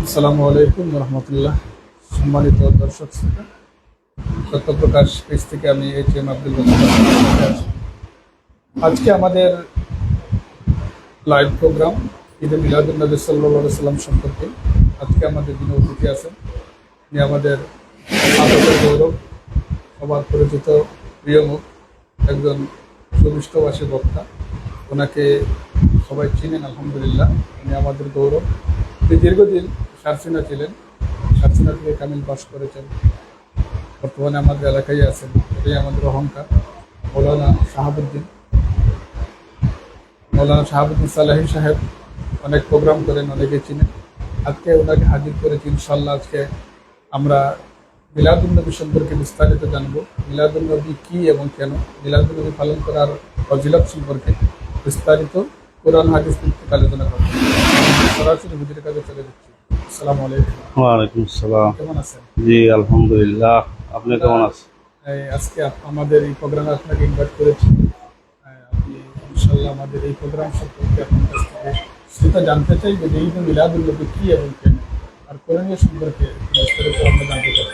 আসসালামু আলাইকুম রহমতুল্লাহ। সম্মানিত দর্শক শ্রোতা, সত্যপ্রকাশ পেজ থেকে আমি এইচ.এম. আব্দুল বাসির। আজকে আমাদের লাইভ প্রোগ্রাম ঈদে মিলাদুন্নবী সাল্লাল্লাহু আলাইহি সাল্লাম সম্পর্কে। আজকে আমাদের যিনি অতিথি আছেন, তিনি আমাদের আদরের গৌরব, সবার পরিচিত প্রিয় মুখ, একজন সুমিষ্টভাষী বক্তা। ওনাকে সবাই চিনেন আলহামদুলিল্লাহ। উনি আমাদের গৌরব। তিনি দীর্ঘদিন সারসিনা ছিলেন, সারসিনা থেকে কামিল পাস করেছেন, বর্তমানে আমাদের এলাকায় আছেন। এটাই আমাদের অহংকার। মৌলানা শাহাবুদ্দিন সালাহি সাহেব অনেক প্রোগ্রাম করেন, অনেকে চিনেন। আজকে ওনাকে হাজির করেছি ইনশাল্লাহ। আজকে আমরা মিলাদুন্নবী সম্পর্কে বিস্তারিত জানবো। মিলাদুন্নবী কী এবং কেন, মিলাদুন্নবী পালন করার ফজিলত সম্পর্কে বিস্তারিত কোরআন হাদিস ভিত্তিক আলোচনা করবো। সরাসরি হুজুরের কাছে চলে যাচ্ছি। আসসালামু আলাইকুম। ওয়ালাইকুম আসসালাম। কেমন আছেন? জি আলহামদুলিল্লাহ, আপনি কেমন আছেন? আজকে আমাদের এই প্রোগ্রামে আপনাকে ইনভাইট করেছি। আপনি ইনশাল্লাহ আমাদের এই প্রোগ্রাম সম্পর্কে আপনার কাছ থেকে সেটা জানতে চাই যে ঈদ মিলাদুন্নবী কী এবং কেন, আর করণীয় সম্পর্কে বিস্তারিত আমরা জানতে চাই।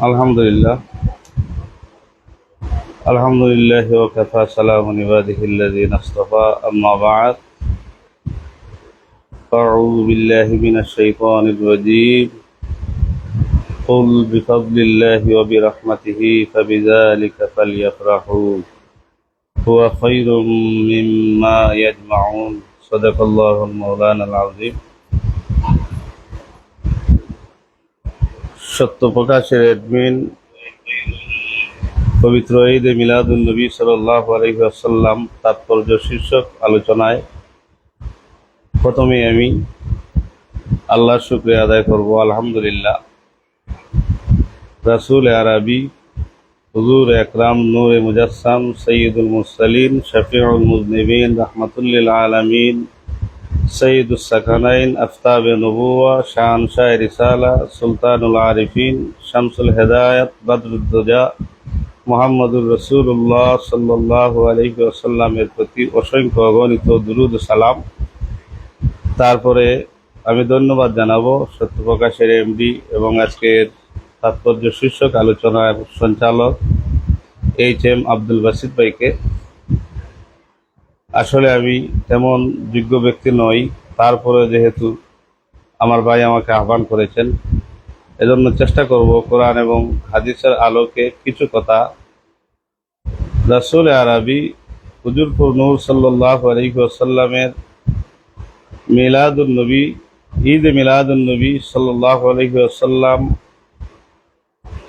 আলহামদুলিল্লাহ আলহামদুলিল্লাহ ওয়া কাফা সালামুন ইবাদিহিল্লাযীনা ইসতাফা, আম্মা বা'দ। আউযু বিল্লাহি মিনাশ শাইতানির রাজীম। কুল বিফাদলিল্লাহি ওয়া বিরাহমাতিহি ফাবিযালিকা ফালইফরাহু হুয়া খায়রুম মিম্মা ইয়াজমাউন। সাদাকাল্লাহুল মাওলানাল আযীম। সত্যপ্রকাশের অ্যাডমিন পবিত্র ঈদে মিলাদুন্নবী সাল্লাল্লাহু আলাইহি ওয়াসাল্লাম তাৎপর্য শীর্ষক আলোচনায় প্রথমে আমি আল্লাহর শুকরিয়া আদায় করব। আলহামদুলিল্লাহ, রাসূল আরবি হুজুর একরাম নূরে মুজাসসাম সৈয়দুল মুরসালিন শফিউল মুজনিবিন রাহমাতুল লিল আলামিন সৈয়দুস সাকানাইন আফতাবে নবুওয়া শাহনশাহ রিসালা সুলতানুল আরিফিন শামসুল হেদায়াত বদরুদ্দোজা মুহাম্মদুর রাসূলুল্লাহ সাল্লাল্লাহু আলাইহি ওয়াসাল্লামের প্রতি অসংখ্য অগণিত দুরূদ সালাম। তারপরে আমি ধন্যবাদ জানাবো সত্যপ্রকাশের এমডি এবং আজকের তাৎপর্য শীর্ষক আলোচনার সঞ্চালক এইচ.এম. আব্দুল বাসির ভাইকে। আসলে আমি তেমন যোগ্য ব্যক্তি নই, তারপরে যেহেতু আমার ভাই আমাকে আহ্বান করেছেন, এজন্য চেষ্টা করব কোরআন এবং হাদিসের আলোকে কিছু কথা রাসূল আরবি হুজুরপুর নূর সাল্লাল্লাহু আলাইহি ওয়াসাল্লামের মিলাদুন্নবী ঈদ মিলাদুন্নবী সাল্লাল্লাহু আলাইহি ওয়াসাল্লাম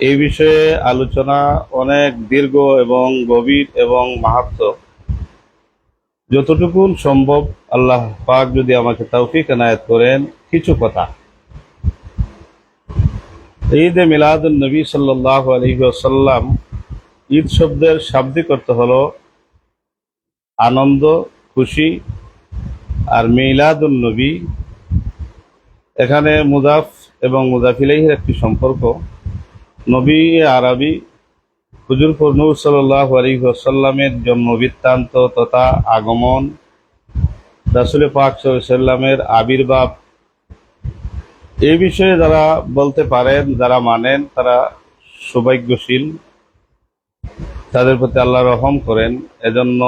এই বিষয়ে আলোচনা অনেক দীর্ঘ এবং গভীর এবং মাহাত্ম। যতটুকু সম্ভব আল্লাহ পাক যদি আমাকে তৌফিক এনায়েত করেন, কিছু কথা। ঈদে মিলাদুন্নবী সাল্লাল্লাহু আলাইহি ওয়াসাল্লাম, ঈদ শব্দের শাব্দিক অর্থ হলো আনন্দ, খুশি। আর মিলাদুন্নবী, এখানে মুদাফ এবং মুদাফ ইলাইহির একটি সম্পর্ক। নবী আরবি হুজুরপুর নূর সাল্লাল্লাহু আলাইহি ওয়াসাল্লামের জন্ম বৃত্তান্ত তথা আগমন, রাসূল পাক সাল্লাল্লাহু আলাইহি ওয়াসাল্লামের আবির্ভাব, এই বিষয়ে যারা বলতে পারেন, যারা মানেন, তারা সৌভাগ্যশীল, তাদের প্রতি আল্লাহ রহম করেন। এজন্য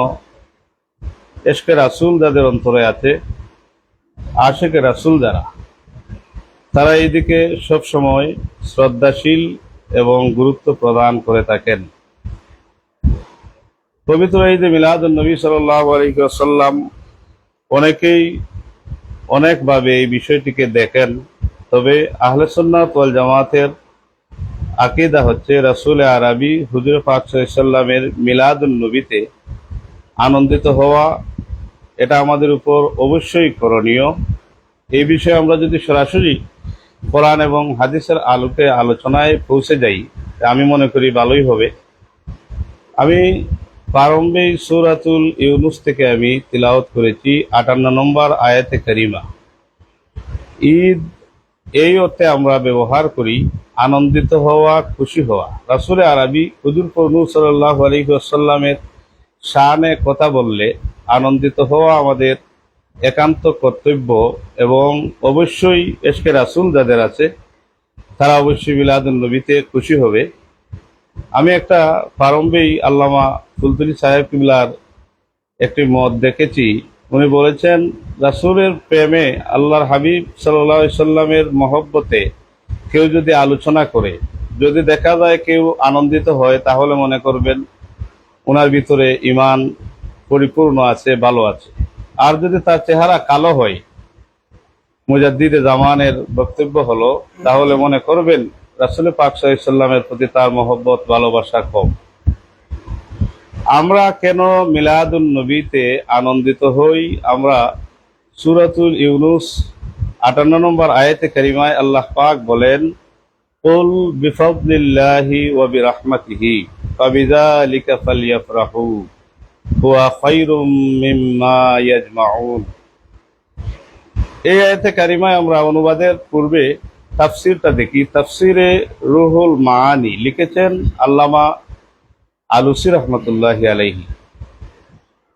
ইশকে রাসূল যাদের অন্তরে আছে, আশিকে রাসূল যারা, তারা এইদিকে সবসময় শ্রদ্ধাশীল এবং গুরুত্ব প্রদান করে থাকেন। পবিত্র ঈদে মিলাদুন্নবী সাল্লাল্লাহু আলাইহি ওয়াসাল্লাম অনেকেই অনেকভাবে এই বিষয়টিকে দেখেন, তবে আহলে সুন্নাত ওয়াল জামাতের আকীদা হচ্ছে রাসূল আরবি হুজুর পাক সাল্লাল্লাহু আলাইহি ওয়াসাল্লামের মিলাদুন্নবীতে আনন্দিত হওয়া, এটা আমাদের উপর অবশ্যই করণীয়। এই বিষয়ে আমরা যদি সরাসরি কোরআন এবং হাদিসের আলোকে আলোচনায় পৌঁছে যাই, আমি মনে করি ভালোই হবে। আমি প্রারম্ভে সূরাতুল ইউনুস থেকে আমি তিলাওয়াত করেছি 58 নম্বর আয়াতে কারিমা। ঈদ এই অর্থে আমরা ব্যবহার করি আনন্দিত হওয়া, খুশি হওয়া। রাসূল আরবি হুজুরপুর নূর সাল্লাল্লাহু আলাইহি ওয়াসাল্লামের শানে কথা বললে আনন্দিত হওয়া আমাদের একান্ত কর্তব্য, এবং অবশ্যই এশকে রাসূল যাদের আছে তারা অবশ্যই মিলাদুন নবীতে খুশি হবে। আমি একটা প্রারম্ভেই আল্লামা ফুলতুলি সাহেব কিবলার একটি মত দেখেছি। উনি বলেছেন, রাসূলের প্রেমে, আল্লাহর হাবিব সাল্লাল্লাহু আলাইহি সাল্লামের মহব্বতে কেউ যদি আলোচনা করে, যদি দেখা যায় কেউ আনন্দিত হয়, তাহলে মনে করবেন ওনার ভিতরে ঈমান পরিপূর্ণ আছে, ভালো আছে। আর যদি তার চেহারা কালো হয়, মুজাদ্দিদে জামানের বক্তব্য হলো, তাহলে মনে করবেন রাসূল পাক সাল্লাল্লাহু আলাইহি সাল্লামের প্রতি তার মহব্বত, ভালোবাসা কম। আমরা কেন মিলাদুন নবীতে আনন্দিত হই? আমরা সূরাতুল ইউনুস 58 নম্বর আয়াতে কারিমায় আল্লাহ পাক বলেন, কুল বিফাদলিল্লাহি ওয়া বিরাহমাতিহি ফাবিযালিকা ফালইফরাহু হুয়া খায়রুম মিম্মা ইয়াজমাউন। এই আয়াতে কারিমায় আমরা অনুবাদের পূর্বে তাফসিরটা দেখি। তাফসিরে রুহুল মাআনি লিখেছেন আল্লামা আলুসি রহমতুল্লাহি আলাইহি।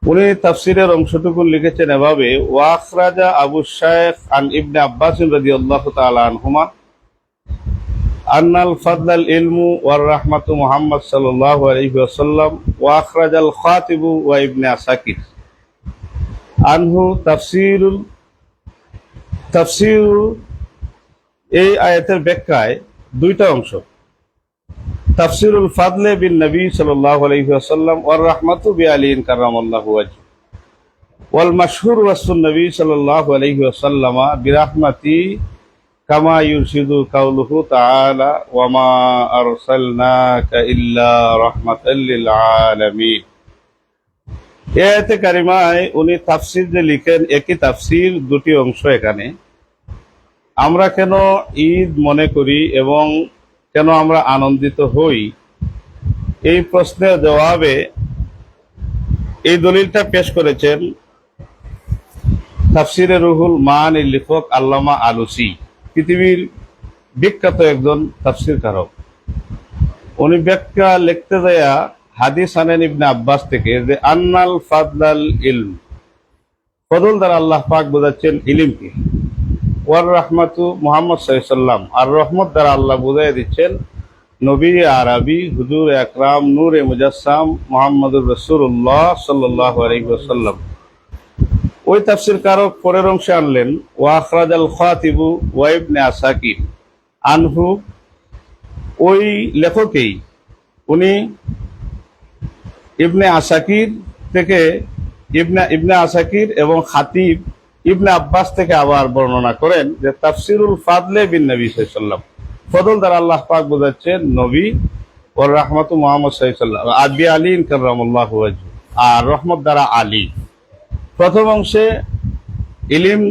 উনি তাফসিরের অংশটুকু লিখেছেন এভাবে, ওয়াখরাজা আবু শাইখ আন ইবনে আব্বাস রাদিয়াল্লাহু তাআলা আনহুমা আন্নাল ফাদলাল ইলমু ওয়ার রাহমাতু মুহাম্মদ সাল্লাল্লাহু আলাইহি ওয়াসাল্লাম ওয়াখরাজাল খাতিবু ওয়া ইবনে আসাকির আনহু তাফসির। এই আয়াতের ব্যাখ্যায় দুইটা অংশ, তাফসিরুল ফাদলে বিন নবী সাল্লাল্লাহু আলাইহি ওয়াসাল্লাম ওয়ার রাহমাতু বিআলিন কাররামাল্লাহু ওয়াজহু ওয়াল মাশহুর ওয়াসুন নবী সাল্লাল্লাহু আলাইহি ওয়াসাল্লাম বিরাহমাতি কামা ইউরশিদু কাউলুহু তাআলা ওয়া মা আরসালনাকা ইল্লা রাহমাতাল লিল আলামিন। এই আয়াতে কারিমায় উনি তাফসির যে লিখেন, একই তাফসির, দুটি অংশ। এখানে আমরা কেন ঈদ মনে করি এবং কেন আমরা আনন্দিত হই, এই প্রশ্নের জবাবে এই দলিলটা পেশ করেছেন তাফসিরে রুহুল মাআনির লেখক আল্লামা আলুসি, পৃথিবীর বিখ্যাত একজন তাফসির কারক। উনি ব্যাখ্যা লিখতে যায়া হাদিস আনেন ইবনে আব্বাস থেকে যে আন্নাল ফাদলাল ইলম, ফজল দ্বারা আল্লাহ পাক বোঝাচ্ছেন ইলমকে, ওয়ার রাহমাতু মুহাম্মদ সাল্লাল্লাহু আলাইহি সাল্লাম, আর রহমত দ্বারা আল্লাহ বুঝাই দিচ্ছেন নবী আরবি হুজুর আকরাম নূরে মুজাসসাম মুহাম্মদুর রাসূলুল্লাহ সাল্লাল্লাহু আলাইহি ওয়াসাল্লাম। ওই তাফসীর কারক পরের অংশে আনলেন, ওয়া আখরাজাল খাতিবু ওয়া ইবনে আসাকির আনহু। ওই লেখকেই উনি ইবনে আসাকির থেকে, ইবনে আসাকির এবং খাতিব ইবনে আব্বাস থেকে আবার বর্ণনা করেন যে তাফসিরুল ফাদলে বিন নবী সাল্লাল্লাহু আলাইহি ওয়াসাল্লাম, ফজল দ্বারা আল্লাহ পাক বোঝাচ্ছেন নবী, ওয়ার রাহমাতু মুহাম্মদ সাল্লাল্লাহু আলাইহি ওয়াসাল্লাম আবি আলীন কাররামাল্লাহু ওয়াজহু, আর রহমত দ্বারা আলী। প্রথম অংশে ইলিম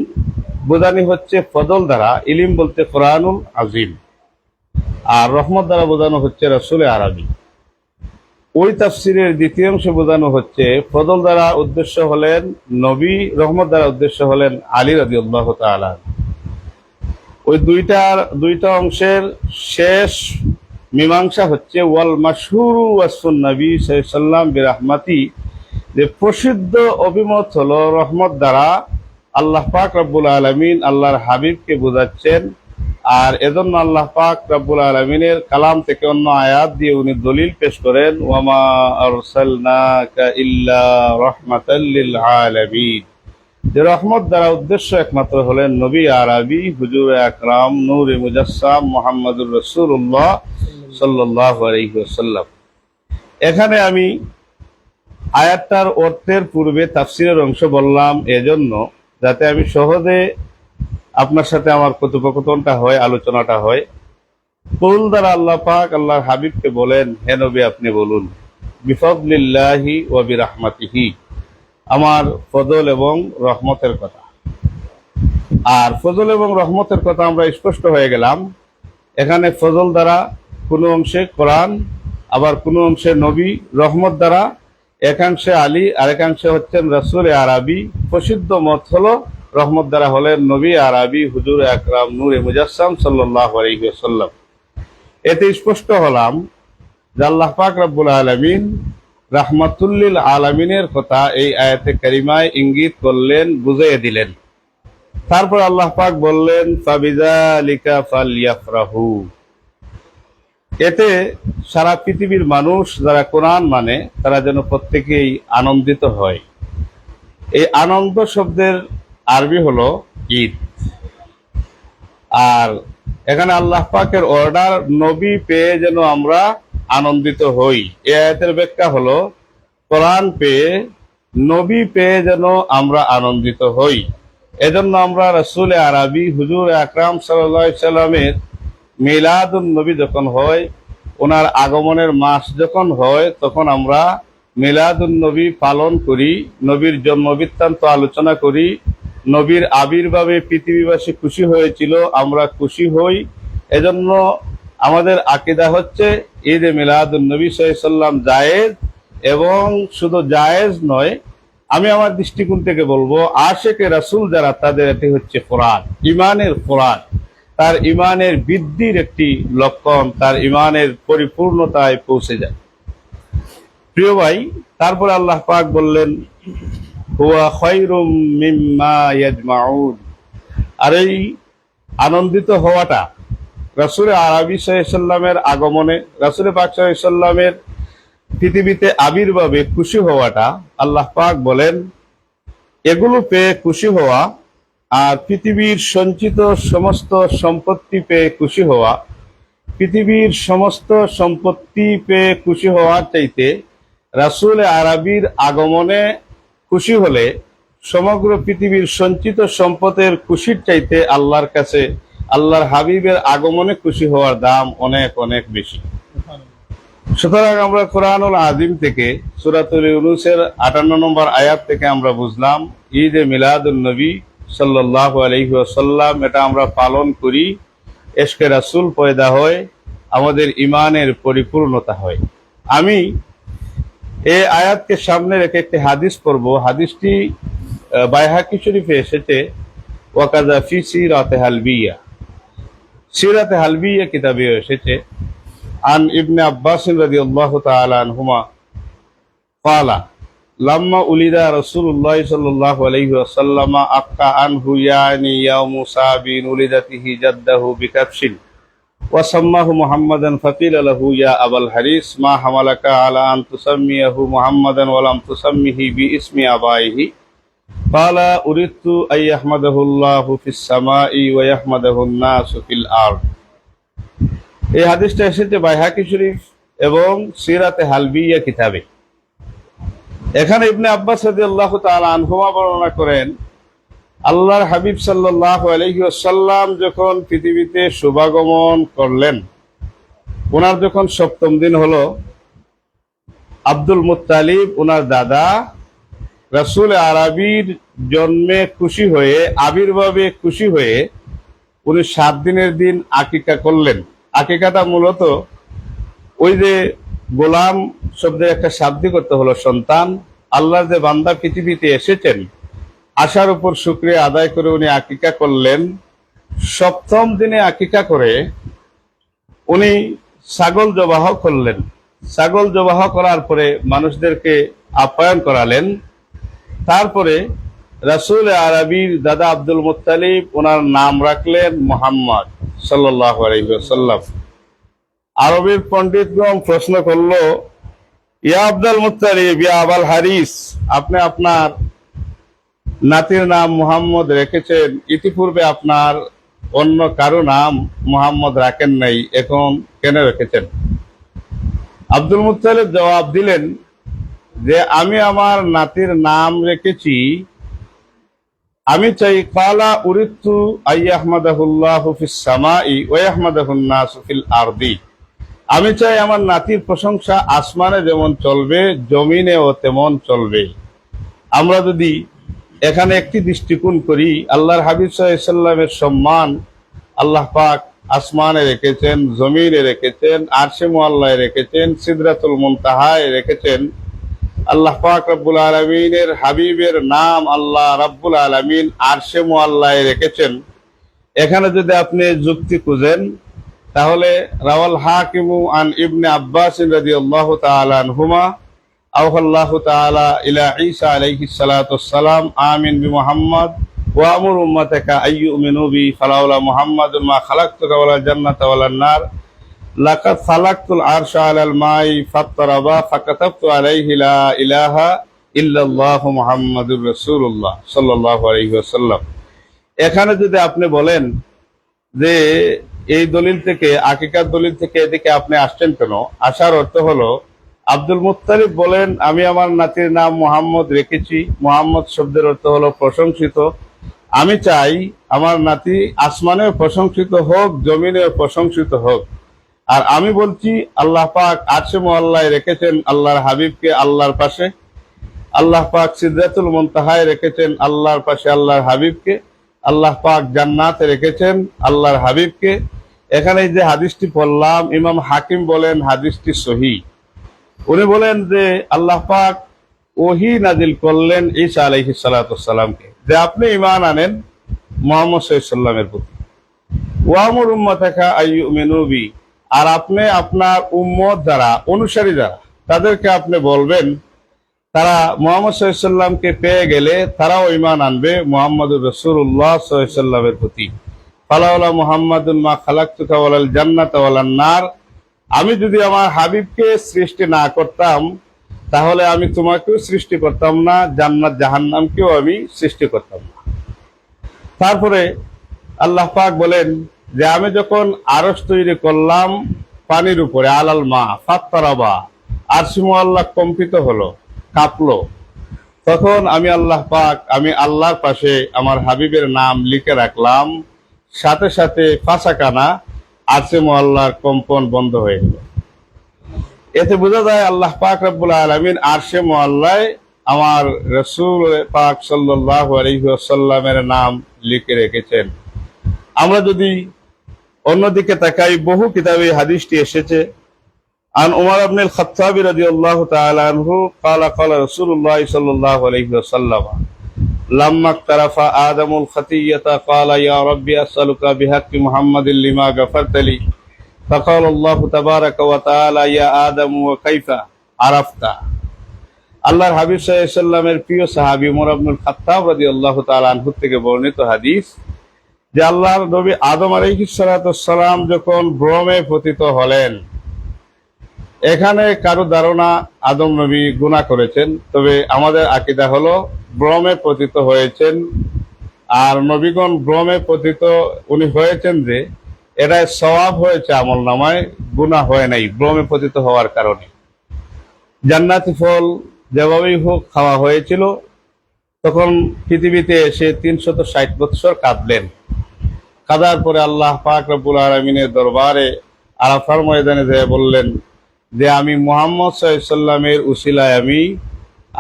বোঝানি হচ্ছে ফজল দ্বারা, ইলিম বলতে কোরআনুল আজিম, আর রহমত দ্বারা বোঝানো হচ্ছে রাসূল আরবি। ওই তাফসিরের দ্বিতীয় অংশে বোঝানো হচ্ছে ফজল দ্বারা উদ্দেশ্য হলেন নবী, রহমত দ্বারা উদ্দেশ্য হলেন আলী রাদিয়াল্লাহু তাআলা। ওই দুইটা অংশের শেষ মীমাংসা হচ্ছে ওয়াল মাশহুরু ওয়াসুন নবী সাল্লাল্লাহু আলাইহি ওয়াসাল্লাম বিরাহমাতি, যে প্রসিদ্ধ অভিমত হলো রহমত দ্বারা আল্লাহ পাক রব্বুল আলামিন আল্লাহর হাবিবকে বোঝাচ্ছেন। আর এজন্য আল্লাহ পাক রব্বুল আলামিনের কালাম থেকে অন্য আয়াত দিয়ে উনি দলিল পেশ করেন, ওয়া মা আরসালনাকা ইল্লা রাহমাতাল লিল আলামিন, যে রহমত দ্বারা উদ্দেশ্য একমাত্র হলেন নবী আরবি হুজুর আকরাম নূরে মুজাসসাম মুহাম্মদুর রাসূলুল্লাহ সাল্লাল্লাহু আলাইহি ওয়াসাল্লাম। এখানে আমি আয়াতটার অর্থের পূর্বে তাফসিরের অংশ বললাম এজন্য যাতে আমি সহজে আপনার সাথে আমার কথোপকথনটা হয়, আলোচনাটা হয়। কুল দ্বারা আল্লাহ পাক আল্লাহর হাবিবকে বলেন, হে নবী আপনি বলুন, বিফাদলিল্লাহি ওয়া বিরাহমাতিহি, আমার ফজল এবং রহমতের কথা। আর ফজল এবং রহমতের কথা আমরা স্পষ্ট হয়ে গেলাম। এখানে ফজল দ্বারা কোনো অংশে কোরআন, আবার কোনো অংশে নবী, রহমত দ্বারা একাংশে আলী, আর একাংশে হচ্ছেন রাসূল আরবি। প্রসিদ্ধ মত হলো রহমত দ্বারা হলেন নবী আরবি হুজুর আকরাম নূরে মুজাসসাম সাল্লাল্লাহু আলাইহি ওয়াসাল্লাম। এতে স্পষ্ট হলাম যে আল্লাহ পাক রব্বুল আলামিন রাহমাতুল্লিল আলামিনের কথা এই আয়াতে কারিমায় ইঙ্গিত করলেন, বুঝিয়ে দিলেন। তারপর আল্লাহ পাক বললেন, ফাবিযালিকা ফালইফরাহু, এতে সারা পৃথিবীর মানুষ যারা কোরআন মানে তারা যেন প্রত্যেকেই আনন্দিত হয়। এই আনন্দ শব্দের আরবি হলো ঈদ। আর এখানে আল্লাহ পাকের অর্ডার, নবী পেয়ে যেন আমরা আনন্দিত হই। এই আয়াতের ব্যাখ্যা হলো কোরআন পেয়ে, নবী পেয়ে যেন আমরা আনন্দিত হই। এজন্য আমরা রাসূল আরবি হুজুর আকরাম সাল্লাল্লাহু আলাইহি সাল্লামের মিলাদুন নবী যখন হয়, ওনার আগমনের মাস যখন হয়, তখন আমরা মিলাদুন নবী পালন করি, নবীর জন্ম বৃত্তান্ত আলোচনা করি, নবীর আবির্ভাবে পৃথিবীবাসী খুশি হয়েছিল, আমরা খুশি হই। এজন্য আমাদের আকীদা হচ্ছে ঈদে মিলাদুন নবী সাল্লাল্লাহু আলাইহি সাল্লাম জায়েজ, এবং শুধু জায়েজ নয়, আমি আমার দৃষ্টিকোণ থেকে বলবো আশিকে রাসূল যারা, তাদের এটি হচ্ছে ফরাদ, ইমানের ফরাদ। তার ইমানের বৃদ্ধির একটি লক্ষণ, তার ইমানের পরিপূর্ণতায় পৌঁছে যায়। প্রিয় ভাই, তারপর আল্লাহ পাক বললেন, হুয়া খায়রুম মিম্মা ইয়াজমাউন, আর এই আনন্দিত হওয়াটা রাসূল আরবি সাল্লাল্লাহু আলাইহি সাল্লামের আগমনে, রাসূল পাক সাল্লাল্লাহু আলাইহি সাল্লামের পৃথিবীতে আবির্ভাবে খুশি হওয়াটা, আল্লাহ পাক বলেন এগুলো পেয়ে খুশি হওয়া আর পৃথিবীর সঞ্চিত সমস্ত সম্পত্তি পেয়ে খুশি হওয়া, পৃথিবীর সমস্ত সম্পত্তি পেয়ে খুশি হওয়ার চাইতে রাসূল আরবির আগমনে খুশি হলে সমগ্র পৃথিবীর সঞ্চিত সম্পদের খুশির চাইতে আল্লাহর কাছে আল্লাহর হাবিবের আগমনে খুশি হওয়ার দাম অনেক অনেক বেশি। সুতরাং আমরা কোরআনুল আযীম থেকে সূরাতুল ইউনূসের ৫৮ নম্বর আয়াত থেকে আমরা বুঝলাম ঈদে মিলাদুন নবী সাল্লাল্লাহু আলাইহি ওয়াসাল্লাম, এটা আমরা পালন করি, ইশকে রাসূল পয়দা হয়, আমাদের ইমানের পরিপূর্ণতা হয়। আমি এই আয়াতকে সামনে রেখে একটি হাদিস পড়ব। হাদিসটি বাইহাকি শরীফে এসেছে, ওয়াকাযা ফি সিরাতে হালবিয়া, সিরাতে হালবিয়া কিতাবে এসেছে, আন ইবনে আব্বাস রাদিয়াল্লাহু তাআলা আনহুমা ক্বালা লাম্মা উলিদা রাসূলুল্লাহ সাল্লাল্লাহু আলাইহি ওয়াসাল্লাম আক্কা আনহু ইয়ানি ইয়াউমু সাবিন উলিদাতিহি জাদ্দাহু বিকাবশিন ওয়া সাম্মাহু মুহাম্মাদান ফাকিলা লাহু ইয়া আবাল হারিস মা হামালাকা আলা আন তুসাম্মিয়াহু মুহাম্মাদান ওয়া লাম তুসাম্মিহি বিইসমি আবাইহি ক্বালা উরিদতু আন ইয়াহমাদাহুল্লাহু ফিস সামাই ওয়া ইয়াহমাদাহুন নাসু ফিল আরদ। এই হাদিসটা এসেছে বাইহাকি শরীফ এবং সিরাতে হালবিয়া কিতাবে। এখানে ইবনে আব্বাস রাদিয়াল্লাহু তাআলা আনহুমা বর্ণনা করেন, আল্লাহর হাবিব সাল্লাল্লাহু আলাইহি ওয়াসাল্লাম যখন পৃথিবীতে শুভাগমন করলেন, ওনার যখন ৭ম দিন হলো, আব্দুল মুত্তালিব ওনার দাদা রাসূল আরবির জন্মে খুশি হয়ে, আবির্ভাবে খুশি হয়ে উনি ৭ দিনের দিন আকিকা করলেন। আকিকাটা মূলত ওই যে গোলাম শব্দের একটা শাব্দিক অর্থ হলো সন্তান। আল্লাহর যে বান্দা পৃথিবীতে এসেছেন, আসার উপর শুকরিয়া আদায় করে উনি আকিকা করলেন। ৭ম দিনে আকিকা করে উনি ছাগল জবাহ করলেন। ছাগল জবাহ করার পরে মানুষদেরকে আপ্যায়ন করালেন। তারপরে রাসূল আরবির দাদা আব্দুল মুত্তালিব ওনার নাম রাখলেন মুহাম্মদ সাল্লাল্লাহু আলাইহি ওয়াসাল্লাম। আরবের পণ্ডিতগণ প্রশ্ন করলো, ইয়া আব্দুল মুত্তালিব ইয়া আবাল হারিস, আপনি আপনার নাতির নাম মুহাম্মদ রেখেছেন, ইতিপূর্বে আপনার অন্য কারো নাম মুহাম্মদ রাখেন নাই, এখন কেন রেখেছেন? আব্দুল মুত্তালিব জবাব দিলেন যে আমি আমার নাতির নাম রেখেছি, আমি চাই ক্বালা উরিদতু আইয়াহমাদাহুল্লাহু ফিস সামাই ওয়া ইয়াহমাদাহুন নাসু ফিল আরদি, আমি চাই আমার নাতির প্রশংসা আসমানে যেমন চলবে, জমিনেও তেমন চলবে। আমরা যদি এখানে একটি দৃষ্টিকোণ করি, আল্লাহর হাবিব সাল্লাল্লাহু আলাইহি ওয়াসাল্লামের সম্মান আল্লাহ পাক আসমানে রেখেছেন, জমিনে রেখেছেন, আরশে মুআল্লায় রেখেছেন, সিদরাতুল মুনতাহায় রেখেছেন। আল্লাহ পাক রব্বুল আলামিনের হাবিবের নাম আল্লাহ রাব্বুল আলামিন আরশে মুআল্লায় রেখেছেন। এখানে যদি আপনি যুক্তি খুঁজেন, তাহলে রাওয়াল হাকিমু আন ইবনে আব্বাস রাদিয়াল্লাহু তাআলা আনহুমা আওহাল্লাহু তাআলা ইলা ঈসা আলাইহিস সালাতু ওয়াসসালাম আমিন বিমুহাম্মদ ওয়া আমুর উম্মাতাকা আইয়ুমিনু বি ফালাউলা মুহাম্মাদুন মা খালাকতুকা ওয়ালা জান্নাতা ওয়ালান নার লাকাদ খালাকতুল আরশা আলাল মাই ফাত্তারাবা ফাকাতাবতু আলাইহি লা ইলাহা ইল্লাল্লাহু মুহাম্মাদুর রাসূলুল্লাহ সাল্লাল্লাহু আলাইহি ওয়াসাল্লাম। এখানে যদি আপনি বলেন যে এই দলিল থেকে, আকিকার দলিল থেকে এদিকে আপনি আসছেন কেন, আসার অর্থ হলো আব্দুল মুত্তালিব বলেন আমি আমার নাতির নাম মুহাম্মদ রেখেছি। মুহাম্মদ শব্দের অর্থ হলো প্রশংসিত। আমি চাই আমার নাতি আসমানেও প্রশংসিত হোক, জমিনেও প্রশংসিত হোক। আর আমি বলছি আল্লাহ পাক আরশে মুআল্লায় রেখেছেন আল্লাহর হাবিবকে আল্লাহর পাশে, আল্লাহ পাক সিদরাতুল মুনতাহায় রেখেছেন আল্লাহর পাশে আল্লাহর হাবিবকে, আল্লাহ পাক জান্নাতে রেখেছেন আল্লাহর হাবিবকে। এখানে যে হাদিসটি পড়লাম, ইমাম হাকিম বলেন হাদিসটি সহিহ। উনি বলেন যে আল্লাহ পাক ওহী নাজিল করলেন ঈসা আলাইহিস সালাতু ওয়াসসালামকে যে আপনি ঈমান আনেন মুহাম্মদ সাল্লাল্লাহু আলাইহি ওয়াসাল্লামের প্রতি, ওয়ামুর উম্মাতাকা আইয়ুমিনু বি, আর আপনি আপনার উম্মত যারা, অনুসারী যারা, তাদেরকে আপনি বলবেন তারা মুহাম্মদ সাল্লাল্লাহু আলাইহি ওয়াসাল্লামকে পেয়ে গেলে তারাও ঈমান আনবে মুহাম্মদুর রাসূলুল্লাহ সাল্লাল্লাহু আলাইহি ওয়াসাল্লামের প্রতি। ফালাউলা মুহাম্মাদুন মা খালাকতুকা ওয়ালাল জান্নাতা ওয়ালান নার, আমি যদি আমার হাবিবকে সৃষ্টি না করতাম তাহলে আমি তোমাকেও সৃষ্টি করতাম না, জান্নাত জাহান্নামকেও আমি সৃষ্টি করতাম না। তারপরে আল্লাহ পাক বলেন যে আমি যখন আরশ তৈরি করলাম পানির উপরে, আলাল মা ফাত্তারাবা, আরশে মুআল্লা কম্পিত হলো, কাঁপলো, তখন আমি আল্লাহ পাক, আমি আল্লাহর পাশে আমার হাবিবের নাম লিখে রাখলাম, সাথে সাথে ফাসাকানা আরশে মুআল্লার কম্পন বন্ধ হয়ে গেল। এতে বোঝা যায় আল্লাহ পাক রব্বুল আলামিন আরশে মুআল্লায় আমার রাসূল পাক সাল্লাল্লাহু আলাইহি ওয়াসাল্লামের নাম লিখে রেখেছেন। আমরা যদি অন্যদিকে তাকাই, বহু কিতাবে হাদিসটি এসেছে। আন উমর ইবনে আল-খাত্তাব রাদিয়াল্লাহু তাআলা আনহু قال قال رسول الله صلى الله عليه وسلم لما اقترف آدم الخطية قال يا ربي أسألك بحق محمد لما غفرت لي فقال الله تبارك وتعالى يا آدم وكيف عرفت। আল্লাহর হাবিব সাল্লাল্লাহু আলাইহি ওয়াসাল্লামের প্রিয় সাহাবী উমর ইবনে আল-খাত্তাব রাদিয়াল্লাহু তাআলা আনহু থেকে বর্ণিত হাদিস যে আল্লাহর নবী আদম আলাইহিস সালাতু ওয়াসসালাম যখন ভ্রমে পতিত হলেন, এখানে কারো ধারণা আদম নবী গুনাহ করেছেন, তবে আমাদের আকীদা হলো ভ্রমে পতিত হয়েছেন। আর নবীগণ ভ্রমে পতিত উনি হয়েছেন যে এটা সওয়াব হয়েছে আমল নামায়, গুনাহ হয় নাই ভ্রমে পতিত হওয়ার কারণে। জান্নাতি ফল যেভাবেই হোক খাওয়া হয়েছিল। তখন পৃথিবীতে এসে 360 বৎসর কাঁদলেন। কাঁদার পরে আল্লাহ পাক রব্বুল আলামিনের দরবারে আরাফার ময়দানে যেয়ে বললেন যে আমি মুহাম্মদ সাল্লাল্লাহু আলাইহি ওয়াসাল্লামের উসিলায় আমি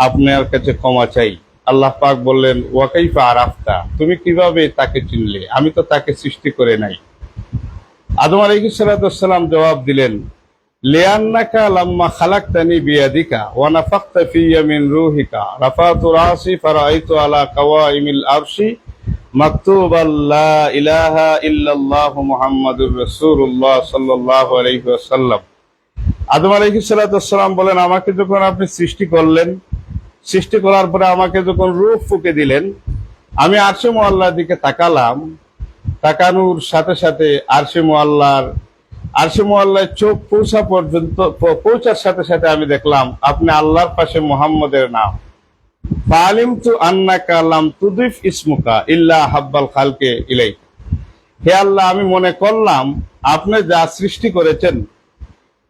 আপনার কাছে ক্ষমা চাই। আল্লাহ পাক বললেন ওয়া কাইফা আরাফতা, তুমি কিভাবে তাকে চিনলে, আমি তো তাকে সৃষ্টি করে নাই। আদম আলাইহিস সালাতু ওয়াসসালাম জবাব দিলেন লিআন্নাকা লাম্মা খালাকতানি বিয়াদিকা ওয়া নাফাখতা ফিয়া মিন রূহিকা রাফাতু রাসি ফারাআইতু আলা কাওয়াইমিল আরশি মাকতুবাল লা ইলাহা ইল্লাল্লাহু মুহাম্মাদুর রাসূলুল্লাহ সাল্লাল্লাহু আলাইহি ওয়াসাল্লাম। আদম আলাইহিস সালাতু ওয়াসসালাম বলেন আমাকে যখন আপনি সৃষ্টি করলেন, সৃষ্টি করার পরে আমাকে যখন রূহ ফুঁকে দিলেন, আমি আরশে মুআল্লার দিকে তাকালাম। তাকানোর সাথে সাথে আরশে মুআল্লায় চোখ পৌঁছার সাথে সাথে আমি দেখলাম আপনি আল্লাহর পাশে মুহাম্মদের নাম। ফাআলিমতু আন্নাকা লাম তুদিফ ইসমুকা ইল্লা হাব্বাল খালকে ইলাইকা, হে আল্লাহ আমি মনে করলাম আপনি যা সৃষ্টি করেছেন,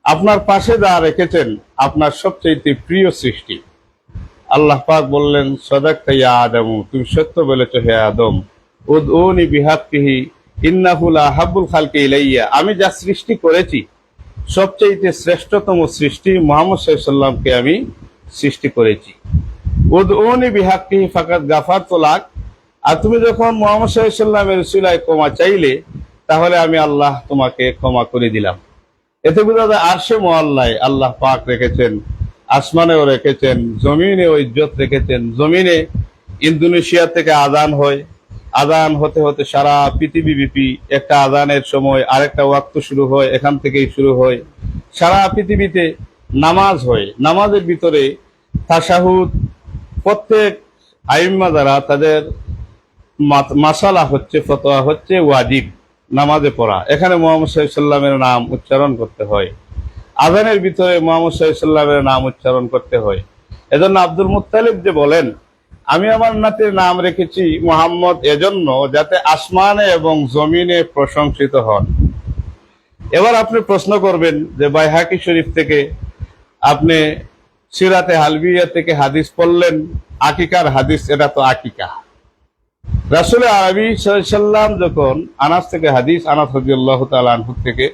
আপনার পাশে যা রেখেছেন, আপনার সবচেয়ে প্রিয় সৃষ্টি। আল্লাহ পাক বললেন সাদাকতা ইয়া আদম, তুমি সত্য বলেছ হে আদম। উদউনি বিহাক্কিহি ইন্নাহু লা হাব্বুল খালকি ইলাইয়া, আমি যা সৃষ্টি করেছি সবচেয়ে শ্রেষ্ঠতম সৃষ্টি মুহাম্মদ সাল্লাল্লাহু আলাইহি ওয়াসাল্লামকে আমি সৃষ্টি করেছি। উদউনি বিহাক্কিহি ফাকাদ গাফারতু লাক, আর তুমি যখন মুহাম্মদ সাল্লাল্লাহু আলাইহি ওয়াসাল্লামের উসিলায় ক্ষমা চাইলে তাহলে আমি আল্লাহ তোমাকে ক্ষমা করে দিলাম। এতে বোঝা যায় আরশে মুআল্লায় আল্লাহ পাক রেখেছেন, আসমানেও রেখেছেন, জমিনেও ইজ্জত রেখেছেন। জমিনে ইন্দোনেশিয়া থেকে আযান হয়, আযান হতে হতে সারা পৃথিবী ব্যাপী একটা আযানের সময় আরেকটা ওয়াক্ত শুরু হয়, এখান থেকেই শুরু হয়। সারা পৃথিবীতে নামাজ হয়, নামাজের ভিতরে তাশাহুদ প্রত্যেক আইম্মা দ্বারা তাদের মাসালা হচ্ছে, ফতোয়া হচ্ছে ওয়াজিব নামাজে পড়া। এখানে মুহাম্মদ সাল্লাল্লাহু আলাইহি ওয়াসাল্লামের নাম উচ্চারণ করতে হয়, আযানের ভিতরে মুহাম্মদ সাল্লাল্লাহু আলাইহি ওয়াসাল্লামের নাম উচ্চারণ করতে হয়। এজন্য আব্দুল মুত্তালিব যে বলেন, আমি আমার নাতির নাম রেখেছি মুহাম্মদ এজন্য যাতে আসমানে এবং জমিনে প্রশংসিত হন। এবার আপনি প্রশ্ন করবেন যে বাইহাকি শরীফ থেকে আপনি সিরাতে হালবিয়া থেকে হাদিস পড়লেন, আকিকার হাদিস, এটা তো আকিকা। রাসূল আরবি সাল্লাল্লাহু আলাইহি ওয়াসাল্লাম যখন আনাস থেকে হাদিস, আনাস রাদিয়াল্লাহু তাআলা আনহু থেকে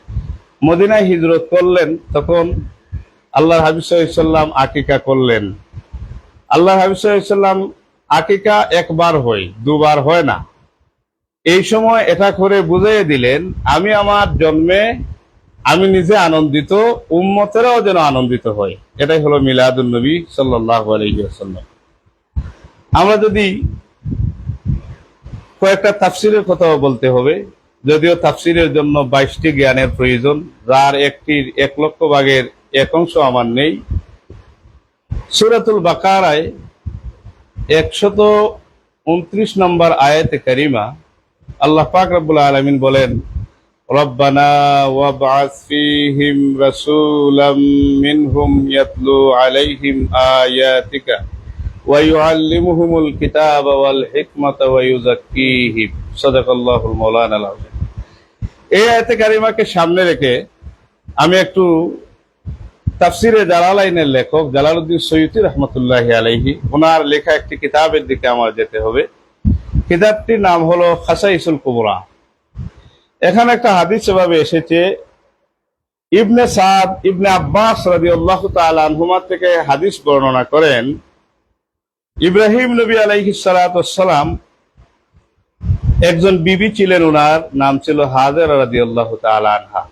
মদিনায় হিজরত করলেন, তখন আল্লাহর হাবিব সাল্লাল্লাহু আলাইহি ওয়াসাল্লাম আকিকা করলেন। আল্লাহর হাবিব সাল্লাল্লাহু আলাইহি ওয়াসাল্লাম আকিকা একবার হয়, দুবার হয় না। এই সময় এটা করে বুঝিয়ে দিলেন, আমি আমার জন্মে আমি নিজে আনন্দিত, উম্মতেরাও যেন আনন্দিত হয়। এটাই হলো মিলাদুন নবী সাল্লাল্লাহু আলাইহি ওয়াসাল্লাম। আমরা যদি কয়েকটা তাফসিরের কথাও বলতে হবে, যদিও তাফসিরের জন্য 22টি জ্ঞানের প্রয়োজন, যার একটির 1 লক্ষ ভাগের 1 অংশ আমার নেই। সূরাতুল বাকারায় 129 নম্বর আয়াতে কারিমা আল্লাহ পাক রব্বুল আলামিন বলেন, রব্বানা ওয়াবআস ফীহিম রাসূলাম মিনহুম ইয়াতলু আলাইহিম আয়াতিকা ওয়া ইউআল্লিমুহুমুল কিতাবা ওয়াল হিকমাতা ওয়া ইউযাক্কিহিম। সাদাকাল্লাহুল মাওলানাল আযীম। এই আয়াতে কারিমাকে সামনে রেখে আমি একটু তাফসিরে জালালাইনের লেখক জালালউদ্দিন সৈয়ুতী রাহমাতুল্লাহি আলাইহি ওনার লেখা একটি কিতাবের দিকে আমার যেতে হবে। কিতাবটির নাম হলো খাসাইসুল কুবরা। এখানে একটা হাদিস এভাবে এসেছে, ইবনে সাদ ইবনে আব্বাস রাদিয়াল্লাহু তাআলা আনহুমা থেকে হাদিস বর্ণনা করেন, ইব্রাহিম নবী আলাইহিস সালাতু ওয়াস সালাম একজন বিবি ছিলেন, ওনার নাম ছিল হাজেরা রাদিয়াল্লাহু তাআলা আনহা।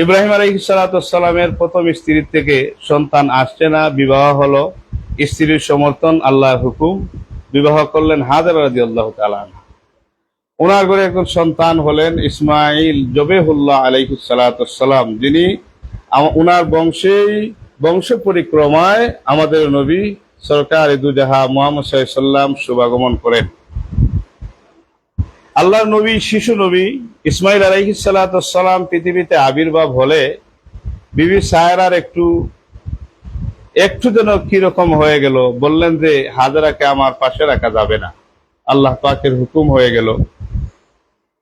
ইব্রাহিম আলাইহিস সালাতু ওয়াস সালামের প্রথম স্ত্রী থেকে সন্তান আসছে না, বিবাহ হলো, স্ত্রীর সমর্থন, আল্লাহর হুকুম, বিবাহ করলেন হাজেরা রাদিয়াল্লাহু তাআলা আনহা। ওনার ঘরে একজন সন্তান হলেন ইসমাঈল জবেহুল্লাহ আলাইহিস সালাতু ওয়াস সালাম, যিনি ওনার বংশ পরিক্রমায় আমাদের নবী সরকার দুজাহা মুহাম্মদ সাল্লাল্লাহু আলাইহি ওয়াসাল্লাম শুভাগমন করেন। আল্লাহর নবী, শিশু নবী ইসমাঈল আলাইহিস সালাতু ওয়াস সালাম পৃথিবীতে আবির্ভাব হলে বিবি সায়রার একটু যেন কিরকম হয়ে গেল, বললেন যে হাজেরাকে আমার পাশে রাখা যাবে না, আল্লাহ পাকের হুকুম হয়ে গেল।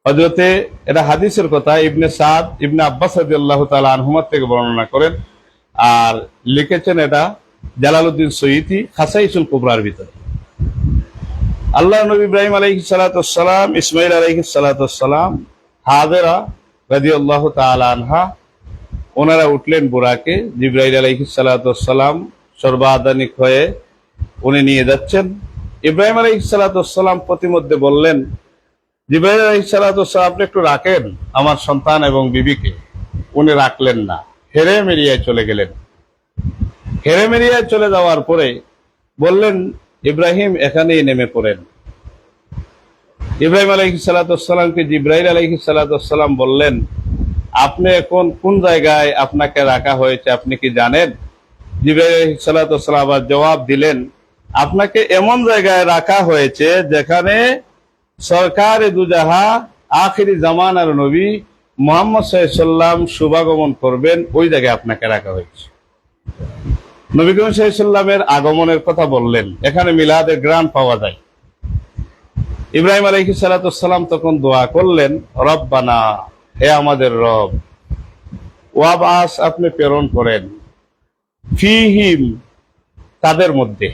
হযরতে, এটা হাদিসের কথা, ইবনে সাদ ইবনে আব্বাস রাদিয়াল্লাহু তাআলা আনহুমা থেকে বর্ণনা করেন, আর লিখেছেন এটা জালালউদ্দিন সৈয়ুতী খাসাইসুল কুবরার ভিতরে। আল্লাহ নবী ইব্রাহিম আলাইহিস সালাতু ওয়াস সালাম, ইসমাঈল আলাইহিস সালাতু ওয়াস সালাম, হাজেরা রাদিয়াল্লাহু তাআলা আনহা, ওনারা উঠলেন বুরাকে। জিবরাইল আলাইহিস সালাতু ওয়াস সালাম সর্বাধানিক হয়ে উনি নিয়ে যাচ্ছেন। ইব্রাহিম আলাইহিস সালাতু ওয়াস সালাম প্রতিমধ্যে বললেন, জিবরাইল আলাইহিস সালাতু ওয়াস সালাম, আপনি একটু রাখেন আমার সন্তান এবং বিবিকে। উনি রাখলেন না, হেরে মেরিয়ায় চলে গেলেন। হেরে মেরিয়ায় চলে যাওয়ার পরে বললেন, ইব্রাহিম এখানেই নেমে পড়েন। ইব্রাহিম আলাইহিস সালাতু ওয়াস সালামকে জিবরাইল আলাইহিস সালাতু ওয়াস সালাম বললেন, আপনি এখন কোন জায়গায় আপনাকে রাখা হয়েছে আপনি কি জানেন? জিবরাইল আলাইহিস সালাতু ওয়াস সালাম আবার জবাব দিলেন, আপনাকে এমন জায়গায় রাখা হয়েছে যেখানে সরকার দুজাহা আখিরি জামানার নবী মুহাম্মদ সাল্লাল্লাহু আলাইহি ওয়াসাল্লাম শুভাগমন করবেন, ওই জায়গায় আপনাকে রাখা হয়েছে। নবী করিম সাল্লাল্লাহু আলাইহি ওয়াসাল্লামের আগমনের কথা বললেন। এখানে মিলাদের গ্রাম পাওয়া যায়। ইব্রাহিম আলাইহিস সালাতু ওয়াস সালাম তখন দোয়া করলেন, রব্বানা, হে আমাদের রব, ওয়াবআস, আপনি প্রেরণ করেন, ফীহিম, তাদের মধ্যে,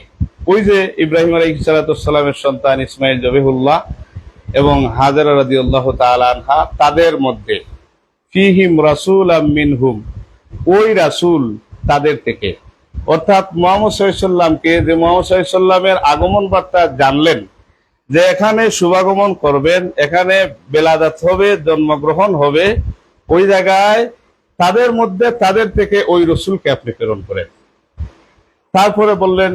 ওই যে ইব্রাহিম আলাইহিস সালাতু ওয়াস সালামের সন্তান ইসমাঈল জবিহুল্লাহ এবং হাজেরা রাদিয়াল্লাহু তাআলা আনহা, তাদের মধ্যে, ফীহিম রাসূলাম মিনহুম, ওই রাসূল তাদের থেকে, অর্থাৎ মুহাম্মদ সাল্লাল্লাহু আলাইহি ওয়াসাল্লামকে, যে মুহাম্মদ সাল্লাল্লাহু আলাইহি ওয়াসাল্লামের আগমন বার্তা জানলেন যে এখানে শুভাগমন করবেন, এখানে বেলাদাত হবে, জন্মগ্রহণ হবে, ওই জায়গায় তাদের মধ্যে, তাদের থেকে ওই রসুলকে আপনি প্রেরণ করেন। তারপরে বললেন,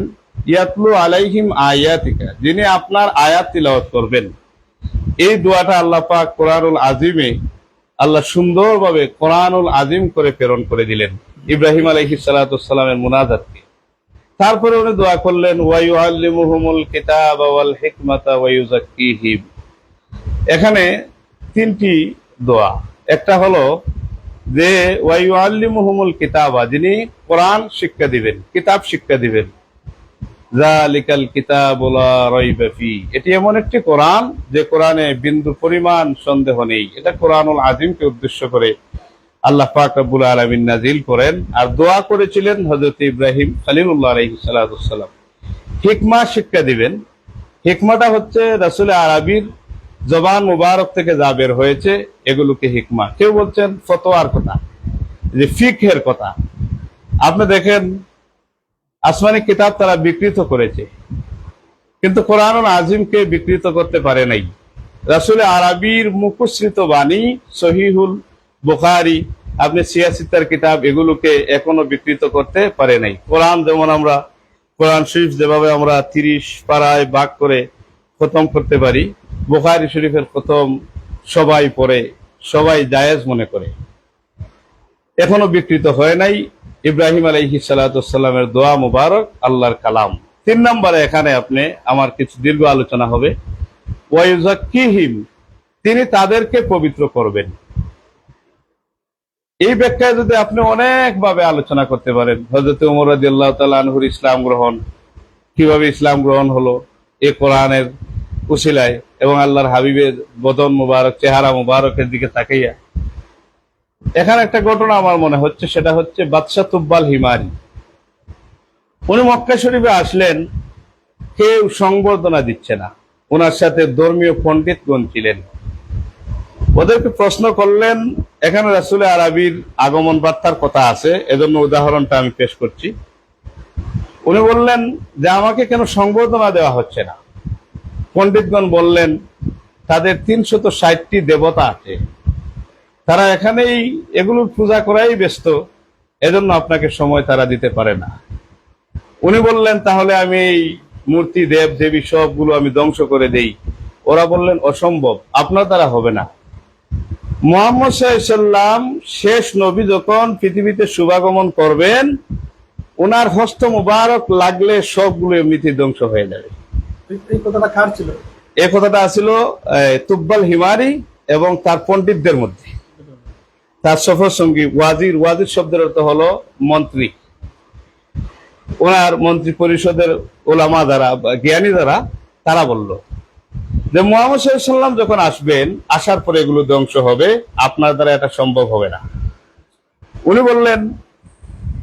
ইয়াতলু আলাইহিম আয়াতিকা, যিনি আপনার আয়াত তিলাওয়াত করবেন। এই দোয়াটা আল্লাহ পাক কোরআনুল আজিমে আল্লাহ সুন্দরভাবে কোরআনুল আজিম করে প্রেরণ করে দিলেন ইব্রাহিম আলাইহিস সালাতু ওয়াস সালামের মুনাজাতকে। তারপরে উনি দোয়া করলেন ওয়া ইউআল্লিমুহুমুল কিতাবা ওয়াল হিকমাতা ওয়া ইউযাক্কিহিম। এখানে তিনটি দোয়া। একটা হলো যে ওয়া ইউআল্লিমুহুমুল কিতাবা, যিনি কোরআন শিক্ষা দিবেন, কিতাব শিক্ষা দিবেন। যালিকাল কিতাবু লা রাইবা ফি, এটি এমন একটি কোরআন যে কোরআনে বিন্দু পরিমাণ সন্দেহ নেই। এটা কোরআনুল আযীমকে উদ্দেশ্য করে আল্লাহ পাক রব্বুল আলামিন নাজিল করেন। আর দোয়া করেছিলেন হযরত ইব্রাহিম খলিলুল্লাহ আলাইহিস সালাতু ওয়াস সালাম, হিকমা শিক্ষা দিবেন। হিকমাটা হচ্ছে রাসূল আরবির জবান মুবারক থেকে যা বের হয়েছে এগুলোকে হিকমা। কেউ বলছেন ফতোয়ার কথা, যে ফিকহের কথা। আপনি দেখেন আসমানি কিতাব তারা বিকৃত করেছে, কিন্তু কোরআনুল আযীমকে বিকৃত করতে পারে নাই। রাসূল আরবির মুখসৃত বাণী, সহিহুল বুখারী, আপনি সিয়াসিত্তার কিতাব, এগুলোকে এখনো বিকৃত করতে পারে নাই। কোরআন যেমন আমরা কোরআন শরীফ যেভাবে আমরা 30 পারায় ভাগ করে খতম করতে পারি, বুখারী শরীফের খতম সবাই পড়ে, সবাই জায়েজ মনে করে, এখনো বিকৃত হয় নাই। ইব্রাহিম আলাইহিস সালাতু ওয়াস সালামের দোয়া মুবারক, আল্লাহর কালাম। 3 নম্বরে এখানে আপনি আমার কিছু দীর্ঘ আলোচনা হবে। ওয়া ইউযাক্কিহিম, তিনি তাদেরকে পবিত্র করবেন। এই ব্যাখ্যায় যদি আপনি অনেকভাবে আলোচনা করতে পারেন। হযরত ওমর রাদিয়াল্লাহু তাআলা আনহুর ইসলাম গ্রহণ, কিভাবে ইসলাম গ্রহণ হলো এই কোরআনের উসিলায় এবং আল্লাহর হাবিবের বদন মুবারক, চেহারা মুবারকের দিকে তাকাইয়া। এখানে একটা ঘটনা আমার মনে হচ্ছে, সেটা হচ্ছে বাদশাহ তুব্বাল হিমারি। উনি মক্কা শরীফে আসলেন, কেউ সংবর্ধনা দিচ্ছে না। ওনার সাথে ধর্মীয় পণ্ডিতগণ ছিলেন। ওদেরকে প্রশ্ন করলেন, এখানে রাসূল আরবির আগমন বার্তার কথা আছে, এজন্য উদাহরণটা আমি পেশ করছি। উনি বললেন যে আমাকে কেন সংবর্ধনা দেওয়া হচ্ছে না? পণ্ডিতগণ বললেন তাদের 360টি দেবতা আছে, তারা এখানেই এগুলোর পূজা করাই ব্যস্ত, এজন্য আপনাকে সময় তারা দিতে পারে না। উনি বললেন তাহলে আমি এই মূর্তি, দেব দেবী সবগুলো আমি ধ্বংস করে দেই। ওরা বললেন অসম্ভব, আপনার দ্বারা হবে না। মুহাম্মদ সাল্লাল্লাহু আলাইহি সাল্লাম শেষ নবী যখন পৃথিবীতে শুভাগমন করবেন, ওনার হস্ত মুবারক লাগলে সবগুলো এমনিতে ধ্বংস হয়ে যাবে। এই কথাটা কার ছিল? এই কথাটা ছিল তুব্বাল হিমারি এবং তার পণ্ডিতদের মধ্যে। তার সফর সঙ্গী ওয়াজির, ওয়াজির শব্দের অর্থ হলো মন্ত্রী। ওনার মন্ত্রী পরিষদের ওলামা যারা, জ্ঞানী যারা, তারা বলল যে মুহাম্মদ সাল্লাল্লাহু আলাইহি সাল্লাম যখন আসবেন, আসার পরে এগুলো ধ্বংস হবে, আপনার দ্বারা এটা সম্ভব হবে না। উনি বললেন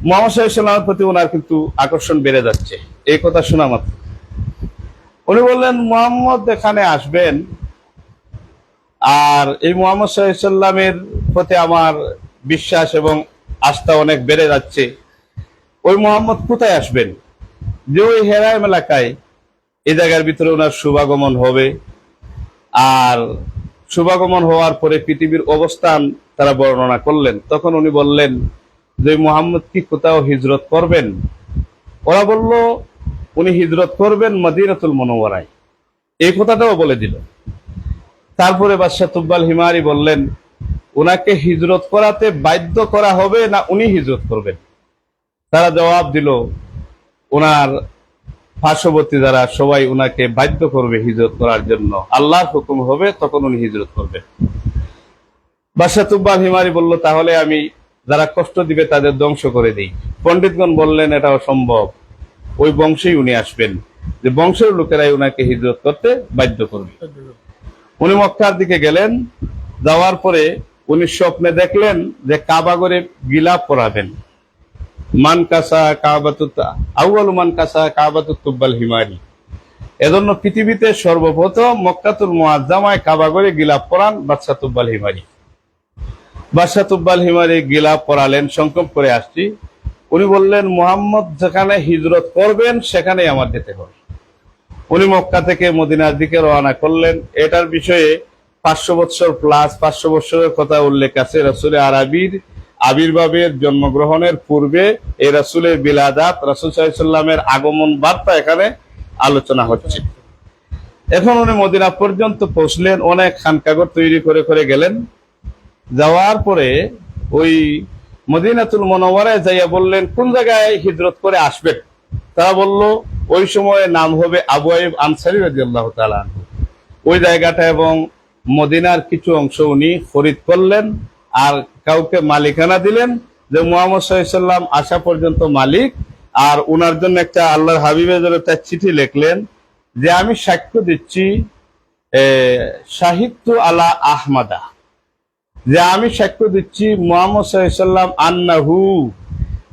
মুহাম্মদ সাল্লাল্লাহু আলাইহি সাল্লামের প্রতি ওনার কিন্তু আকর্ষণ বেড়ে যাচ্ছে এই কথা শোনা মাত্র। উনি বললেন মুহাম্মদ এখানে আসবেন, আর এই মুহাম্মদ সাল্লাল্লাহু আলাইহি সাল্লামের প্রতি আমার বিশ্বাস এবং আস্থা অনেক বেড়ে যাচ্ছে। ওই মুহাম্মদ কোথায় আসবেন? যে ওই হেরাম এলাকায়, এই জায়গার ভিতরে ওনার শুভাগমন হবে। আর শুভাগমন হওয়ার পরে পৃথিবীর অবস্থান তারা বর্ণনা করলেন। তখন উনি বললেন যে মুহাম্মদ কি কোথাও হিজরত করবেন? ওরা বলল উনি হিজরত করবেন মদিনাতুল মুনাওয়ারায়। এই কথাটাও বলে দিল। তারপরে বাদশাহ তুব্বাল হিমারি বললেন উনাকে হিজরত করাতে বাধ্য করা হবে না উনি হিজরত করবেন? তারা জবাব দিল ওনার পার্শ্ববর্তী যারা সবাই উনাকে বাধ্য করবে হিজরত করার জন্য, আল্লাহর হুকুম হবে তখন উনি হিজরত করবেন। বাদশাহ তুব্বাল হিমারি বলল তাহলে আমি যারা কষ্ট দিবে তাদের ধ্বংস করে দিই। পণ্ডিতগণ বললেন এটা অসম্ভব, ওই বংশেই উনি আসবেন, যে বংশের লোকেরাই উনাকে হিজরত করতে বাধ্য করবে। উনি মক্কার দিকে গেলেন। যাওয়ার পরে উনি স্বপ্নে দেখলেন যে কাবাগরে গিলাপ পরাবেন। মান কাসা কাবাতুত আউয়ালু মান কাসা কাবাতুত তুব্বাল হিমারি। এজন্য পৃথিবীতে সর্বপ্রথম মক্কাতুল মুআজ্জামায় কাবাগরে গিলাপ পরান বাদশাহ তুব্বাল হিমারি। বাদশাহ তুব্বাল হিমারি গিলাপ পরালেন। সংক্ষেপ করে আসছি। উনি বললেন মুহাম্মদ যেখানে হিজরত করবেন সেখানেই আমার যেতে হবে। উনি মক্কা থেকে মদিনার দিকে রওনা করলেন। এটার বিষয়ে 500 বছর প্লাস 500 বছরের কথা উল্লেখ আছে। রাসূল আরবির আবির্ভাবের জন্মগ্রহণের পূর্বে এই রাসূলের বিলাদাত, রাসূল সাল্লাল্লাহু আলাইহি সাল্লামের আগমন বার্তা এখানে আলোচনা হচ্ছে। এখন উনি মদিনা পর্যন্ত পৌঁছলেন, অনেক খানকাগর তৈরি করে করে গেলেন। যাওয়ার পরে ওই মদিনাতুল মুনাওয়ারায় যাইয়া বললেন কোন জায়গায় হিজরত করে আসবেন। তারা বলল ওই সময়ে নাম হবে আবু আইয়ুব আনসারী রাদিয়াল্লাহু তাআলা আনহু। ওই জায়গাটা এবং মদিনার কিছু অংশ উনি খরিদ করলেন আর কাউকে মালিকানা দিলেন, যে মুহাম্মদ সাল্লাল্লাহু আলাইহি ওয়াসাল্লাম আসা পর্যন্ত মালিক। আর উনার জন্য একটা আল্লাহর হাবিবের জন্য একটা চিঠি লিখলেন যে আমি সাক্ষ্য দিচ্ছি শাহিদতু আলা আহমাদা, যে আমি সাক্ষ্য দিচ্ছি মুহাম্মদ সাল্লাল্লাহু আলাইহি ওয়াসাল্লাম আন্নাহু,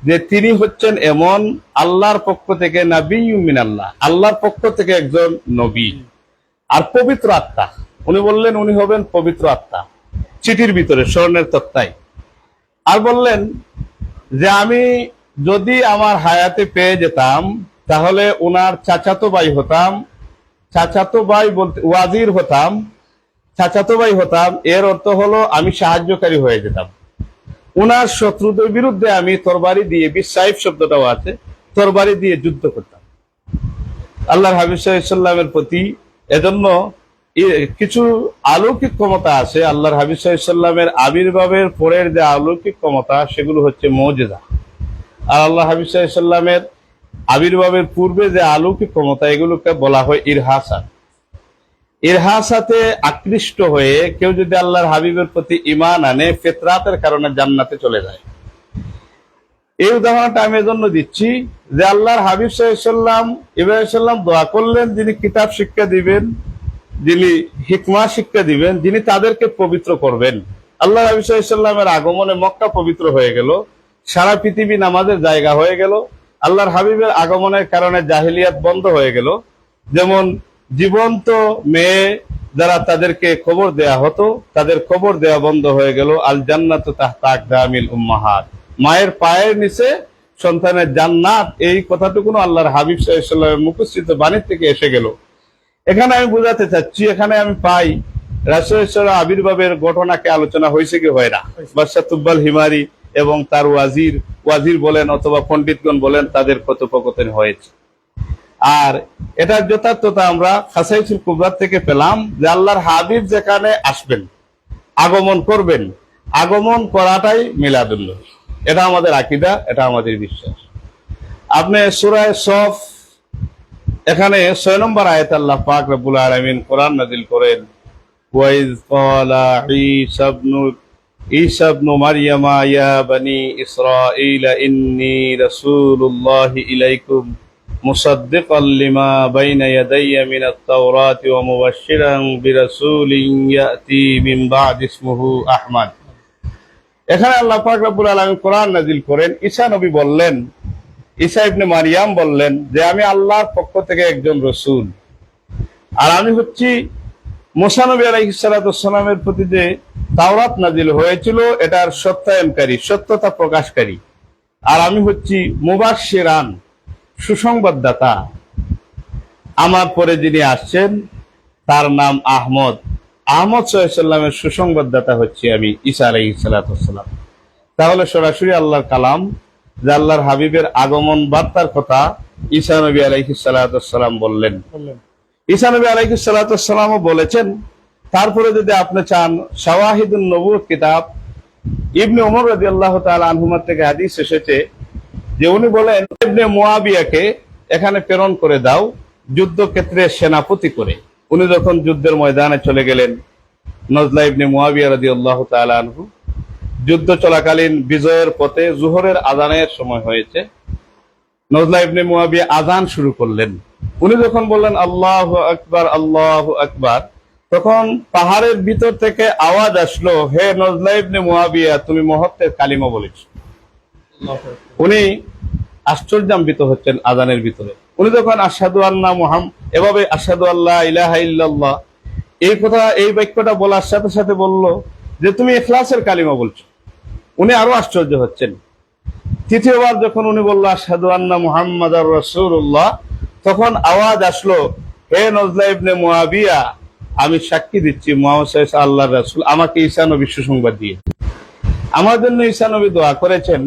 যে তিনি হচ্ছেন এমন আল্লাহর পক্ষ থেকে নাবিয়্যুম মিনাল্লাহ, আল্লাহর পক্ষ থেকে একজন নবী আর পবিত্র আত্মা। উনি বললেন উনি হবেন পবিত্র আত্মা, চিঠির ভিতরে স্বর্ণের তক্তায়। আর বললেন যে আমি যদি আমার হায়াতে পেয়ে যেতাম তাহলে ওনার চাচাতো ভাই হতাম, চাচাতো ভাই বলতে ওয়াজির হতাম, চাচাতো ভাই হতাম, এর অর্থ হলো আমি সাহায্যকারী হয়ে যেতাম। ওনার শত্রুদের বিরুদ্ধে আমি তরবারি দিয়ে, বিসাইফ শব্দটাও আছে, তরবারি দিয়ে যুদ্ধ করতাম আল্লাহর হাবিব সাল্লাল্লাহু আলাইহি ওয়াসাল্লামের প্রতি। এজন্য কিছু অলৌকিক ক্ষমতা আছে আল্লাহর হাবিব সাল্লাল্লাহু আলাইহি ওয়াসাল্লামের আবির্ভাবের পরের যে অলৌকিক ক্ষমতা, সেগুলো হচ্ছে মুজিজা। আর আল্লাহ হাবিব সাল্লাল্লাহু আলাইহি ওয়াসাল্লামের আবির্ভাবের পূর্বে যে অলৌকিক ক্ষমতা, এগুলোকে বলা হয় ইরহাসাত। ইরহাসাতে আকৃষ্ট হয়ে কেউ যদি আল্লাহর হাবিবের প্রতি ঈমান আনে, ফিতরাতের কারণে জান্নাতে চলে যায়। এই উদাহরণটা আমি এজন্য দিচ্ছি যে আল্লাহর হাবিব সাল্লাল্লাহু আলাইহি ওয়াসাল্লাম ইব্রাহিম আলাইহিস সালাম দোয়া করলেন, যিনি কিতাব শিক্ষা দিবেন, যিনি হিকমা শিক্ষা দিবেন, যিনি তাদেরকে পবিত্র করবেন। আল্লাহর হাবিব সাল্লাল্লাহু আলাইহি ওয়াসাল্লামের আগমনে মক্কা পবিত্র হয়ে গেল, সারা পৃথিবী নামাজের জায়গা হয়ে গেল। আল্লাহর হাবিবের আগমনের কারণে জাহিলিয়াত বন্ধ হয়ে গেল। যেমন জীবন্ত মেয়ে যারা তাদেরকে খবর দেয়া হতো, তাদের খবর দেওয়া বন্ধ হয়ে গেল। আল জান্নাতু তাহতা আকদামিল উম্মাহাত, মায়ের পায়ের নিচে সন্তানের জান্নাত, এই কথাটুকু আল্লাহর হাবিব সাল্লাল্লাহু আলাইহি ওয়াসাল্লামের মুখস্থিত বাণী থেকে এসে গেল। এখানে আমি বোঝাতে চাচ্ছি, এখানে আমি পাই রাসূলের আবির্ভাবের ঘটনাকে আলোচনা হয়েছে কি হয় না। বাদশা তুব্বাল হিমারি এবং তার ওয়াজির বলেন অথবা পণ্ডিতগণ বলেন, তাদের কথোপকথন হয়েছে। আর এটার যথার্থতা আমরা খাসাইসুল কুবরা থেকে পেলাম যে আল্লাহর হাবিব যেখানে আসবেন, আগমন করবেন, আগমন করাটাই মিলাদুন নবী। এটা আমাদের আকীদা, এটা আমাদের বিশ্বাস। আপনি সূরা সফ এখানে 6 নম্বর আয়াতে আল্লাহ পাক রব্বুল আলামিন কোরআন নাযিল করেন, ওয়াইজ ক্বালা ঈসা ইবনু মারইয়ামা ইয়া বনি ইসরাঈল ইন্নী রাসূলুল্লাহি ইলাইকুম মুসাদ্দিকাল লিমা বাইনা ইয়াদাইয়া মিনাত তাওরাতি ওয়া মুবাশশিরান বিরাসূলিন ইয়াতি মিন বা'দি ইসমুহু আহমদ। এখানে আল্লাহ পাক রব্বুল আলামিন কোরআন নাযিল করেন, ঈসা নবী বললেন, ঈসা ইবনে মারইয়াম বললেন যে আমি আল্লাহর পক্ষ থেকে একজন রাসূল, আর আমি হচ্ছি মুসা নবী আলাইহিস সালাতু ওয়াস সালামের প্রতি যে তাওরাত নাযিল হয়েছিল এটার সত্যায়নকারী, সত্যতা প্রকাশকারী। আর আমি হচ্ছি মুবাশশিরান, সুসংবাদদাতা। আমার পরে যিনি আসছেন তার নাম আহমদ। আহমদ সাল্লাল্লাহু আলাইহি ওয়াসাল্লামের সুসংবাদদাতা হচ্ছি আমি, ঈসা আলাইহিস সালাতু ওয়াস সালাম। তাহলে সরাসরি আল্লাহর কালাম, যে আল্লাহর হাবিবের আগমন বার্তার কথা ঈসা নবী আলাইহিস সালাতু ওয়াস সালাম বললেন। ঈসা নবী আলাইহিস সালাতু ওয়াস সালামও বলেছেন। তারপরে যদি আপনি চান, শাওয়াহিদুন নবুয়ত কিতাব ইবনে ওমর রাদিয়াল্লাহু তাআলা আনহুমা থেকে হাদিস এসেছে যে উনি বলেন, ইবনে মুয়াবিয়াকে এখানে প্রেরণ করে দাও যুদ্ধক্ষেত্রে সেনাপতি করে। উনি যখন যুদ্ধের ময়দানে চলে গেলেন, নজলা ইবনে মুয়াবিয়া রাদিয়াল্লাহু তাআলা আনহু যুদ্ধ চলাকালীন বিজয়ের পথে জোহরের আযানের সময় হয়েছে, নজলা ইবনে মুয়াবিয়া আযান শুরু করলেন। উনি যখন বললেন আল্লাহু আকবার, আল্লাহু আকবার, তখন পাহাড়ের ভিতর থেকে আওয়াজ আসলো, হে নজলা ইবনে মুয়াবিয়া, তুমি মুহূর্তের কালিমা বলেছো। উনি আশ্চর্যান্বিত হচ্ছেন আযানের ভিতরে। উনি যখন আশহাদু আন্না মুহাম্মাদ, এভাবে আশহাদু আল্লা ইলাহা ইল্লাল্লাহ এই কথা, এই বাক্যটা বলার সাথে সাথে বলল যে তুমি ইখলাসের কালিমা বলছো। উনি আরো আশ্চর্য হচ্ছেন। তৃতীয়বার যখন উনি বলল আশহাদু আন্না মুহাম্মাদার রাসূলুল্লাহ, তখন আওয়াজ আসলো, হে নজলা ইবনে মুয়াবিয়া, আমি সাক্ষী দিচ্ছি মুহাম্মদ সাল্লাল্লাহু আলাইহি আল্লাহর রাসূল, আমাকে ঈসা নবী সুসংবাদ দিয়ে। আমার জন্য ঈসা নবী দোয়া করেছেন।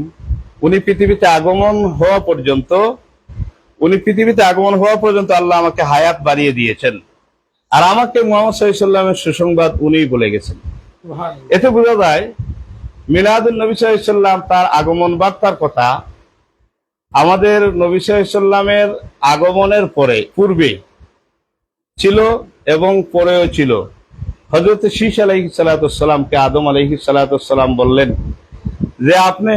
উনি পৃথিবীতে আগমন হওয়া পর্যন্ত আল্লাহ আমাকে হায়াত বাড়িয়ে দিয়েছেন। আর আমাকে মুহাম্মদ সাল্লাল্লাহু আলাইহি ওয়াসাল্লামের সুসংবাদ উনিই বলে গেছেন। এতে বোঝা যায় মিলাদুন নবী সাল্লাল্লাহু আলাইহি ওয়াসাল্লাম, তার আগমন বার্তার কথা আমাদের নবী সাল্লাল্লাহু আলাইহি সাল্লামের আগমনের পূর্বে ছিল এবং পরেও ছিল। হযরত শীশ আলাইহিস সালাতু ওয়াস সালামকে আদম আলাইহিস সালাতু ওয়াস সালাম বললেন যে আপনি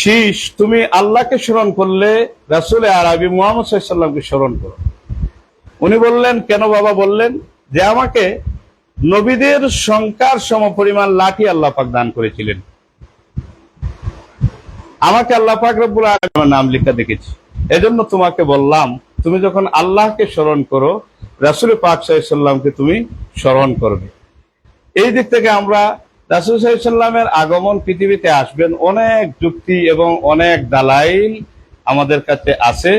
শীষ, তুমি আল্লাহকে স্মরণ করলে রাসূল আরবি মুহাম্মদ সাল্লাল্লাহু আলাইহি সাল্লামকে স্মরণ করো। উনি বললেন, কেন বাবা? বললেন যে আমাকে নবীদের সংখ্যার সমপরিমাণ লাঠি আল্লাহ পাক দান করেছিলেন, আমাকে আল্লাহ পাক রব্বুল আলামিনের নাম লেখা দেখেছি, এজন্য তোমাকে বললাম তুমি যখন আল্লাহকে স্মরণ করো রাসূল পাক সাল্লাল্লাহু আলাইহি সাল্লামকে তুমি স্মরণ করবে। এই দিক থেকে আমরা রাসূল সাল্লাল্লাহু আলাইহি সাল্লামের আগমন, পৃথিবীতে আসবেন, অনেক যুক্তি এবং অনেক দালাইল আমাদের কাছে আছে।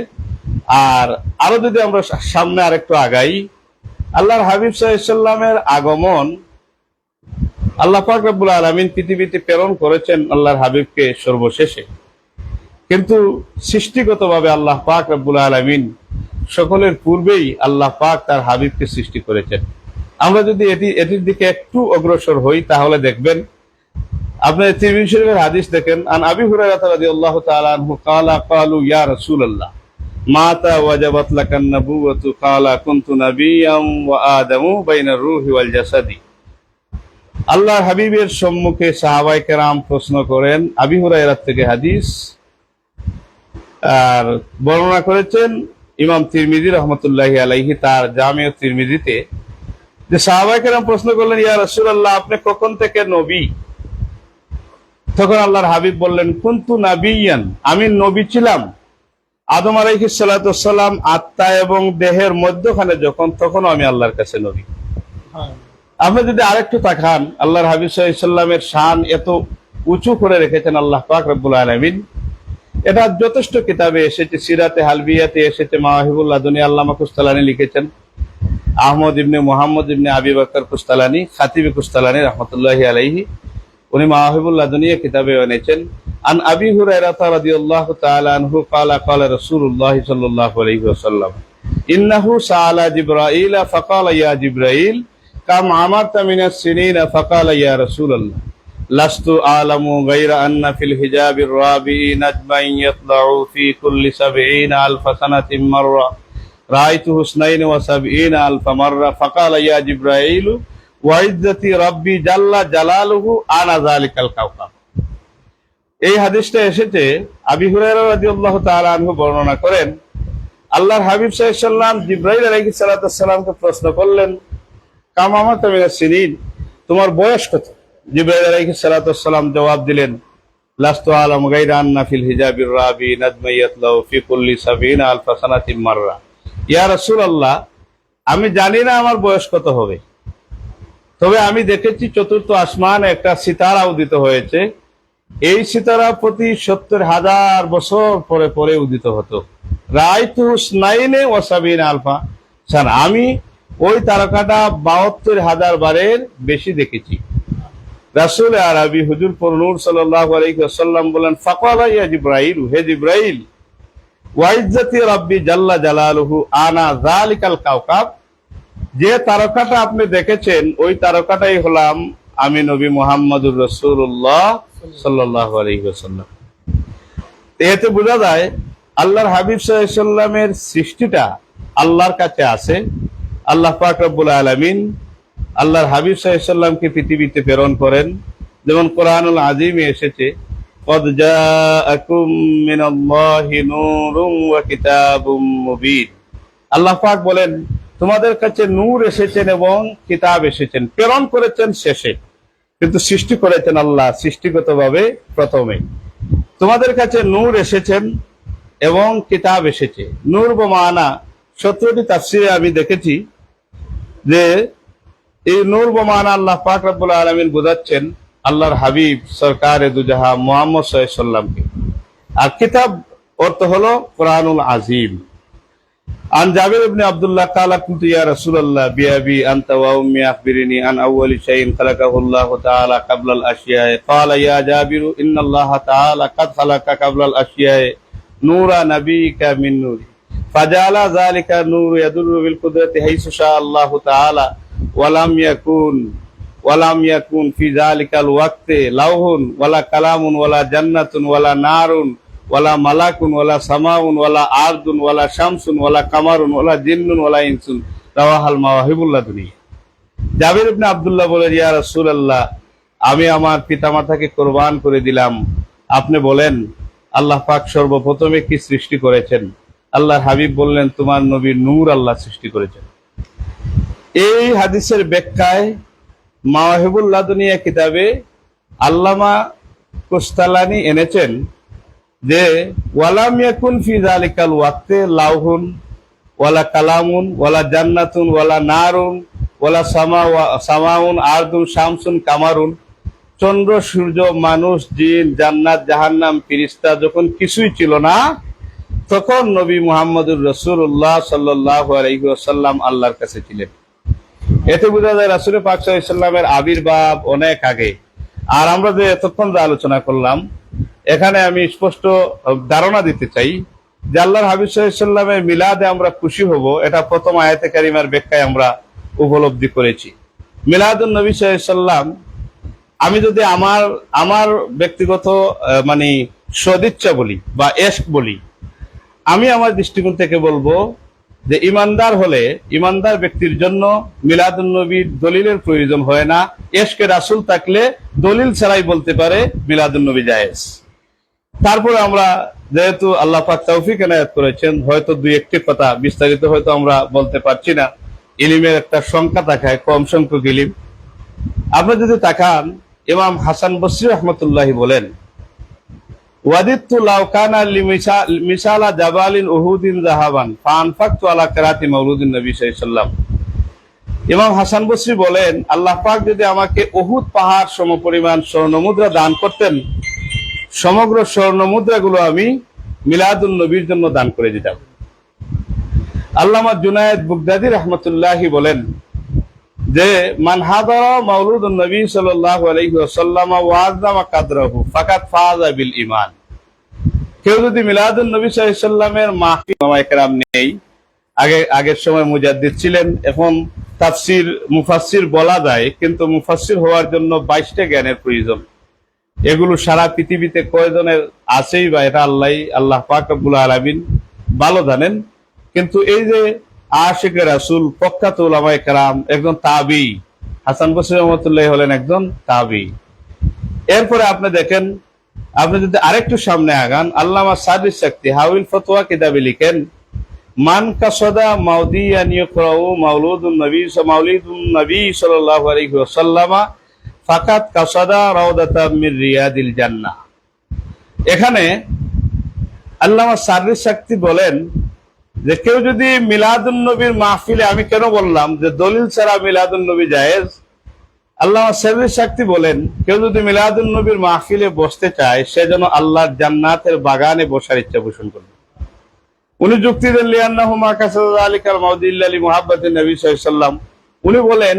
আর আরো যদি আমরা সামনে আরেকটু আগাই, আল্লাহর হাবিব সাল্লাল্লাহু আলাইহি সাল্লামের আগমন আল্লাহ পাক রব্বুল আলামিন পৃথিবীতে প্রেরণ করেছেন আল্লাহর হাবিবকে সর্বশেষে, কিন্তু সৃষ্টিগতভাবে আল্লাহ পাক রব্বুল আলামিন সকলের পূর্বেই আল্লাহ পাক তার হাবিবকে সৃষ্টি করেছেন। আমরা যদি এটির দিকে একটু অগ্রসর হই তাহলে দেখবেন, আপনার তিরমিজি শরীফের হাদিস দেখেন, আন আবি হুরায়রা রাদিয়াল্লাহু তাআলা আনহু ক্বালা ক্বালু ইয়া রাসূলুল্লাহ মাতা ওয়াজাবাত লাকান নবুওয়াতু ক্বালা কুনতু নাবিয়্যাম ওয়া আদামু বাইনার রূহি ওয়াল জাসাদি। আল্লাহর হাবিবের সম্মুখে সাহাবায়ে কেরাম প্রশ্ন করেন, আবি হুরায়রা থেকে হাদিস, আর বর্ণনা করেছেন ইমাম তিরমিজি রাহমাতুল্লাহি আলাইহি তার জামিউ তিরমিজিতে, যে সাহাবায়ে কেরাম প্রশ্ন করলেন, ইয়া রাসূলুল্লাহ আপনি কখন থেকে নবী? তখন আল্লাহর হাবিব বললেন, কুনতু নাবিয়ান, আমি নবী ছিলাম আদম আলাইহিস সালাতু ওয়াস সালাম আত্মা এবং দেহের মধ্যখানে যখন, তখনও আমি আল্লাহর কাছে নবী। আপনি যদি আরেকটু তাকান, আল্লাহর হাবিব সাল্লাল্লাহু আলাইহি সাল্লামের শান এত উঁচু করে রেখেছেন আল্লাহ পাক রব্বুল আলামিন। এটা যথেষ্ট কিতাবে এসেছে, সিরাতে হালবিয়াতে এসেছে, মাওয়াহিবুল লাদুনী আল্লামা কুস্তালানী লিখেছেন, আহমদ ইবনে মুহাম্মদ ইবনে আবি বকর কুস্তালানী, খাতিব কুস্তালানী রাহমাতুল্লাহি আলাইহি, উনি মাওয়াহিবুল লাদুনী কিতাবে এনেছেন। আন আবি হুরায়রা রাদিয়াল্লাহু তাআলা আনহু ক্বালা ক্বালা রাসূলুল্লাহ সাল্লাল্লাহু আলাইহি ওয়াসাল্লাম ইন্নাহু সাআলা জিবরাইল ফাকালা ইয়া জিবরাইল কাম আমারতা মিনাস সিনিনা ফাকালা ইয়া রাসূলুল্লাহ লাস্তু আলামু গায়রা আন্না ফিল হিজাবির রাবি নাজমান ইয়াতলাউ ফি কুল্লি ৭০ আলফ সানাতিন মাররা রাআইতুহু ৭২ আলফ মাররা ফাকালা ইয়া জিবরাইল ওয়া ইজ্জতি রাব্বি জাল্লা জালালুহু আনা যালিকাল কাওকাব। এই হাদিসটা এসেছে, আবি হুরায়রা রাদিয়াল্লাহু তাআলা আনহু বর্ণনা করেন, আল্লাহর হাবিব সাল্লাল্লাহু আলাইহি সাল্লাম জিবরাইল আলাইহিস সালাতু ওয়াস সালামকে প্রশ্ন করলেন, কাম আমাতা মিনাস সিনিন, তোমার বয়স কত? জিবরাইল আলাইহিস সালাতু ওয়াস সালাম জবাব দিলেন, লাস্তু আলাম গায়রা আন্না ফিল হিজাবির রাবি নাজমান ইয়াতলাউ ফি কুল্লি ৭০ আলফ সানাতিন মাররা। ইয়া রাসূলুল্লাহ, আমি জানি না আমার বয়স কত হবে, তবে আমি দেখেছি চতুর্থ আসমানে একটা সিতারা উদিত হয়েছে, এই সিতারা প্রতি ৭০,০০০ বছর পরে পরে উদিত হতো। রাআইতুহু ৭২ আলফা সানা, আমি ওই তারকাটা ৭২,০০০ বারের বেশি দেখেছি। রাসূল আরবি হুজুর নূর সাল্লাল্লাহু আলাইহি ওয়াসাল্লাম বলেন, ফাকালা ইয়া জিবরাইল, হে জিবরাইল, ওয়া ইজ্জতি রাব্বি জাল্লা জালালুহু আনা যালিকাল কাওকাব, যে তারকাটা আপনি দেখেছেন ওই তারকাটাই হলাম আমি নবী মুহাম্মদুর রাসূলুল্লাহ সাল্লাল্লাহু আলাইহি ওয়াসাল্লাম। এতে বোঝা যায় আল্লাহর হাবিব সাল্লাল্লাহু আলাইহি সাল্লামের সৃষ্টিটা আল্লাহর কাছে আছে। আল্লাহ পাক রব্বুল আলামিন আল্লাহর হাবিব সাল্লাল্লাহু আলাইহি সাল্লামকে পৃথিবীতে প্রেরণ করেন, যেমন কোরআনুল আযীমে এসেছে, কদ জাআকুম মিনাল্লাহি নূরুন ওয়া কিতাবুম মুবিন। আল্লাহ পাক বলেন, তোমাদের কাছে নূর এসেছেন এবং কিতাব এসেছেন, প্রেরণ করেছেন শেষে, কিন্তু সৃষ্টি করেছেন আল্লাহ সৃষ্টিগতভাবে প্রথমে। তোমাদের কাছে নূর এসেছেন এবং কিতাব এসেছে। নূর বমানা ১৭টি তাফসীরে আমি দেখেছি যে এই নূর বমানা আল্লাহ পাক রব্বুল আলামিন বোঝাচ্ছেন আল্লাহর হাবিব সরকারে দুজাহা মুহাম্মদ সাল্লাল্লাহু আলাইহি সাল্লামকে, আর কিতাব অর্থ হলো কোরআনুল আযীম। عن جابر بن عبد الله قال قلت يا رسول الله بأبي أنت وأمي أخبرني عن أول شيء خلقه الله تعالى قبل الأشياء قال يا جابر إن الله تعالى قد خلق قبل الأشياء نور نبيك من نور فجعل ذلك النور يدل بالقدرة حيث شاء الله تعالى ولم يكن في ذلك الوقت لوح ولا كلام ولا جنة ولا نار ওয়ালা মালাকুন ওয়ালা সামাউন ওয়ালা আরদুন ওয়ালা শামসুন ওয়ালা কামারুন ওয়ালা জিন্নুন ওয়ালা ইনসুন রাওয়াহাল মাওয়াহিবুল্লাহ দুনিয়া। জাবির ইবনে আব্দুল্লাহ বলেন, ইয়া রাসূলুল্লাহ, আমি আমার পিতামাতাকে কোরবান করে দিলাম, আপনি বলেন আল্লাহ পাক সর্বপ্রথমে কি সৃষ্টি করেছেন? আল্লাহর হাবিব বললেন, তোমার নবী নূর আল্লাহ সৃষ্টি করেছেন। এই হাদিসের ব্যাখ্যায় মাওয়াহিবুল্লাহ দুনিয়া কিতাবে আল্লামা কোস্তালানি এনেছেন যে ওয়ালাম ইয়াকুন ফি যালিকাল ওয়াক্তে লাউহুন ওয়ালা কালামুন ওয়ালা জান্নাতুন ওয়ালা নারুন ওয়ালা সামাউন আরদুন শামসুন কামারুন। চন্দ্র, সূর্য, মানুষ, জিন, জান্নাত, জাহান্নাম, ফেরেশতা যখন কিছুই ছিল না, তখন নবী মুহাম্মদুর রাসূলুল্লাহ সাল্লাল্লাহু আলাইহি ওয়াসাল্লাম আল্লাহর কাছে ছিলেন। এতে বোঝা যায় রাসূল পাক সাল্লাল্লাহু আলাইহি ওয়াসাল্লামের আবির্ভাব অনেক আগে। আর আমরা যে এতক্ষণ যে আলোচনা করলাম, এখানে আমি স্পষ্ট ধারণা দিতে চাই যে আল্লাহর হাবিব সাল্লাল্লাহু আলাইহি ওয়াসাল্লামের মিলাদে আমরা খুশি হব, এটা প্রথম আয়াতে কারিমার ব্যাখ্যায় আমরা উপলব্ধি করেছি। মিলাদুন নবী সাল্লাল্লাহু আলাইহি ওয়াসাল্লাম, আমি যদি আমার ব্যক্তিগত মানে সদিচ্ছা বলি বা এশক বলি, আমি আমার দৃষ্টিকোণ থেকে বলবো যে ইমানদার ব্যক্তির জন্য মিলাদুন নবীর দলিলের প্রয়োজন হয় না। এশকে রাসূল থাকলে দলিল ছাড়াই বলতে পারে মিলাদুন নবী জায়েজ। তারপরে আমরা যেহেতু আল্লাহ পাক তৌফিক এনায়েত করেছেন, হয়তো দুই একটি কথা বিস্তারিত হয়তো আমরা বলতে পারছি না, ইলমের একটা সংখ্যা থাকায় কম সংখ্যক ইলম। আপনারা যদি তাকান, ইমাম হাসান বসরি রাহমাতুল্লাহি বলেন, ওয়াদিতু লাউ কানা লিমিসালা জাবালিন উহুদিন যাহাবান ফানফাকতু আলা কিরাতি মাউলুদিন নবী সাল্লাল্লাহু আলাইহি ওয়াসাল্লাম। ইমাম হাসান বসরি বলেন, আল্লাহ পাক যদি আমাকে উহুদ পাহাড় সমপরিমাণ স্বর্ণমুদ্রা দান করতেন, সমগ্র স্বর্ণমুদ্রাগুলো আমি মিলাদুন নবীর জন্য দান করে দিতাম। আল্লামা জুনায়েদ বুগদাদি রাহমাতুল্লাহি বলেন যে মান হাদারা মাউলুদুন নবী সাল্লাল্লাহু আলাইহি ওয়াসাল্লাম ওয়া আযযামা কাদরাহু ফাকাত ফাযা বিল ঈমান। কেউ যদি মিলাদুন নবী সাল্লাল্লাহু আলাইহি ওয়াসাল্লামের মাহফিল, ওলামায়ে কেরাম নেই, আগের সময় মুজাদ্দিদ ছিলেন, এখন তাফসীর মুফাসসির বলা যায়, কিন্তু মুফাসসির হওয়ার জন্য 22টা জ্ঞানের প্রয়োজন। এগুলো সারা পৃথিবীতে কয়জনের আছেই বা এটা আল্লাহ পাক রব্বুল আলামিন ভালো জানেন। কিন্তু এই যে আশিকে রাসূল, প্রখ্যাত উলামায়ে কেরাম, একজন তাবী, হাসান বসরি রাহমাতুল্লাহি হলেন একজন তাবী। এরপরে আপনি দেখেন, আপনি যদি আরেকটু সামনে আগান, আল্লামা সাদিস সাকতি হাউল ফতোয়া কিতাবে লিখেন, মান কাসাদা মাউদিয়ান ইয়াকরাউ মাউলুদুন নবী সাল্লাল্লাহু আলাইহি ওয়াসাল্লাম ফাকাত কাসাদা রাউদাতাম মির রিয়াদিল জান্নাহ। এখানে আল্লামা সাদিস সাকতি বলেন যে কেউ যদি মিলাদুন নবীর মাহফিলে, আমি কেন বললাম যে দলিল ছাড়া মিলাদুন নবী জায়েজ, আল্লামা সাদিস সাকতি বলেন কেউ যদি মিলাদুন নবীর মাহফিলে বসতে চায়, সে যেন আল্লাহর জান্নাতের বাগানে বসার ইচ্ছা পোষণ করবে। উনি যুক্তি দেন লিআন্নাহু মা কাসাদা যালিকাল মাউদিল্লা লি মুহাব্বাতিন নবী সাল্লাল্লাহু আলাইহি ওয়াসাল্লাম। উনি বলেন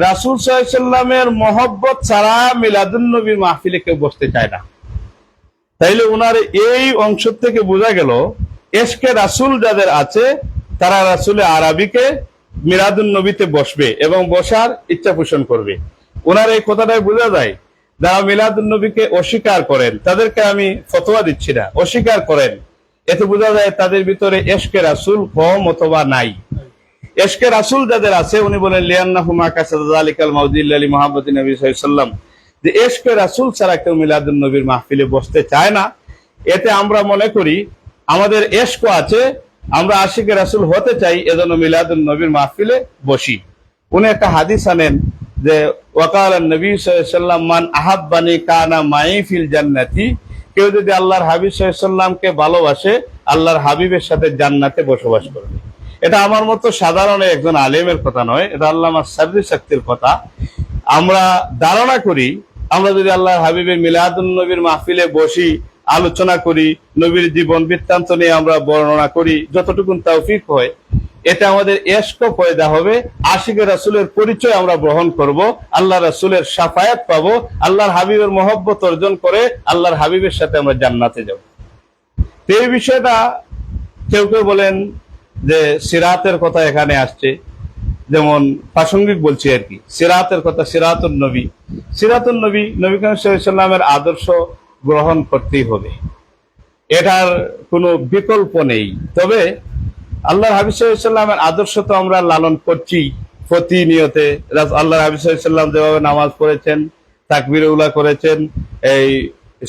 রাসূল সাল্লাল্লাহু আলাইহি ওয়াসাল্লামের মহব্বত ছাড়া মিলাদুন নবীর মাহফিলে কেউ বসতে চায় না। তাইলে উনার এই অংশ থেকে বোঝা গেল এশকে রাসূল যাদের আছে, তারা রাসূলে আরবিকে মিলাদুন নবীতে বসবে এবং বসার ইচ্ছা পোষণ করবে। ওনার এই কথাটাই বোঝা যায়, যারা মিলাদুন নবীকে অস্বীকার করেন, তাদেরকে আমি ফতোয়া দিচ্ছি না, অস্বীকার করেন, এতে বোঝা যায় তাদের ভিতরে এশকে রাসূল কম অথবা নাই। এশকে রাসূল যাদের আছে, উনি বলেন লিআন্নাহু মা কাসাদা যালিকাল মাউদিল্লা লি মুহাব্বাতিন নবী সাল্লাল্লাহু আলাইহি ওয়াসাল্লাম, যে এশকে রাসূল ছাড়া কেউ মিলাদুন নবীর মাহফিলে বসতে চায় না। এতে আমরা মনে করি আমাদের এশক আছে, আমরা আশিকে রাসূল হতে চাই, এজন্য মিলাদুন নবীর মাহফিলে বসি। উনি একটা হাদিস আনেন যে ওয়াকালান নবী সাল্লাল্লাহু আলাইহি ওয়াসাল্লাম মান আহাব্বানি কানা মাই ফিল জান্নাতি। কেউ যদি আল্লাহর হাবিব সাল্লাল্লাহু আলাইহি ওয়াসাল্লামকে ভালোবাসে, আল্লাহর হাবিবের সাথে জান্নাতে বসবাস করবে। এটা আমার মতো সাধারণ একজন আলেমের কথা নয়, এটা আল্লামা সাদরি শক্তির কথা। আমরা ধারণা করি, আমরা যদি আল্লাহর হাবিবের মিলাদুন নবীর মাহফিলে বসি, আলোচনা করি, নবীর জীবন বৃত্তান্ত নিয়ে আমরা বর্ণনা করি, যতটুকু তৌফিক হয়, এটা আমাদের এশক পয়দা হবে, আশিকে রাসূলের পরিচয় আমরা গ্রহণ করব, আল্লাহ রাসূলের শাফায়াত পাবো, আল্লাহর হাবিবের মহব্বত অর্জন করে আল্লাহর হাবিবের সাথে আমরা জান্নাতে যাব। এই বিষয়টা কেউ কেউ বলেন যে সিরাতের কথা এখানে আসছে, যেমন প্রাসঙ্গিক বলছি আর কি, সিরাতের কথা, সিরাতুন নবী নবী করিম সাল্লাল্লাহু আলাইহি ওয়াসাল্লামের আদর্শ গ্রহণ করতেই হবে। এটার কোনো বিকল্প নেই। তবে আল্লাহ হাবিব সাল্লাল্লাহু আলাইহি ওয়াসাল্লামের আদর্শ তো আমরা লালন করছি প্রতিনিয়তে। আল্লাহ হাবিব সাল্লাল্লাহু আলাইহি ওয়াসাল্লাম যেভাবে নামাজ পড়েছেন, তাকবীরে উলা করেছেন, এই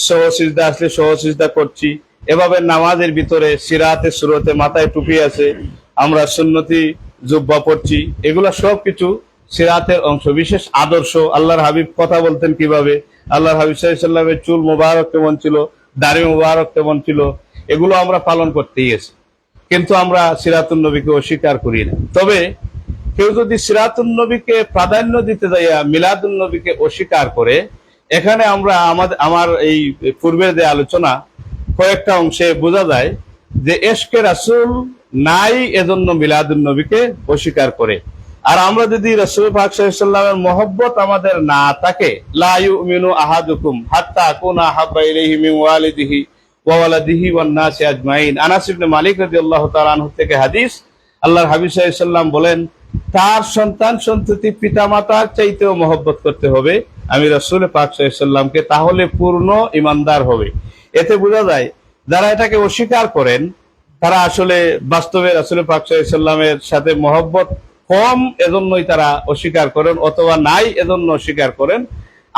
সহসিজদা আসলে সহসিজদা করছি, এভাবে নামাজের ভিতরে সিরাতে সুরতে মাথায় টুপি আছে, আমরা সুন্নতি জুব্বা পড়ছি, এগুলা সবকিছু সিরাতের অংশ, বিশেষ আদর্শ। আল্লাহর হাবিব কথা বলতেন কিভাবে, আল্লাহর হাবিব সাল্লাল্লাহু আলাইহি ওয়াসাল্লামের চুল মোবারক কেমন ছিল, দাড়ি মোবারক কেমন ছিল, এগুলো আমরা পালন করতেই আছি। কিন্তু আমরা সিরাতুন নবীকে অস্বীকার করি না। তবে কেউ যদি সিরাতুন নবীকে প্রাধান্য দিতে যাইয়া মিলাদুন নবীকে অস্বীকার করে, এখানে আমরা আমার এই পূর্বের যে আলোচনা কয়েকটা অংশে বোঝা যায় যে এশকে রাসূল নাই, এজন্য মিলাদুন নবীকে অস্বীকার করে। আর আমরা যদি রাসূল পাক সাল্লাল্লাহু আলাইহি ওয়াসাল্লামের মহব্বত আমাদের না থাকে, লা ইউমিনু আহাদুকুম হাত্তা আকুনা হাব্বা ইলাইহি মিন ওয়ালিদিহি ওয়া ওয়ালাদিহি ওয়ান নাসি আজমাইন। আনাস ইবনে মালিক রাদিয়াল্লাহু তাআলা আনহু থেকে হাদিস, আল্লাহর হাবিব সাল্লাল্লাহু আলাইহি ওয়াসাল্লাম বলেন, তার সন্তান সন্ততি পিতামাতার চাইতেও মহব্বত করতে হবে আমি রাসূল পাক সাল্লাল্লাহু আলাইহি ওয়াসাল্লামকে, তাহলে পূর্ণ ঈমানদার হবে। এতে বোঝা যায় যারা এটাকে অস্বীকার করেন তারা আসলে বাস্তবে রাসূল পাক সাল্লাল্লাহু আলাইহি ওয়াসাল্লামের সাথে মহব্বত কম, এজন্যই তারা অস্বীকার করেন, অথবা নাই এজন্য অস্বীকার করেন।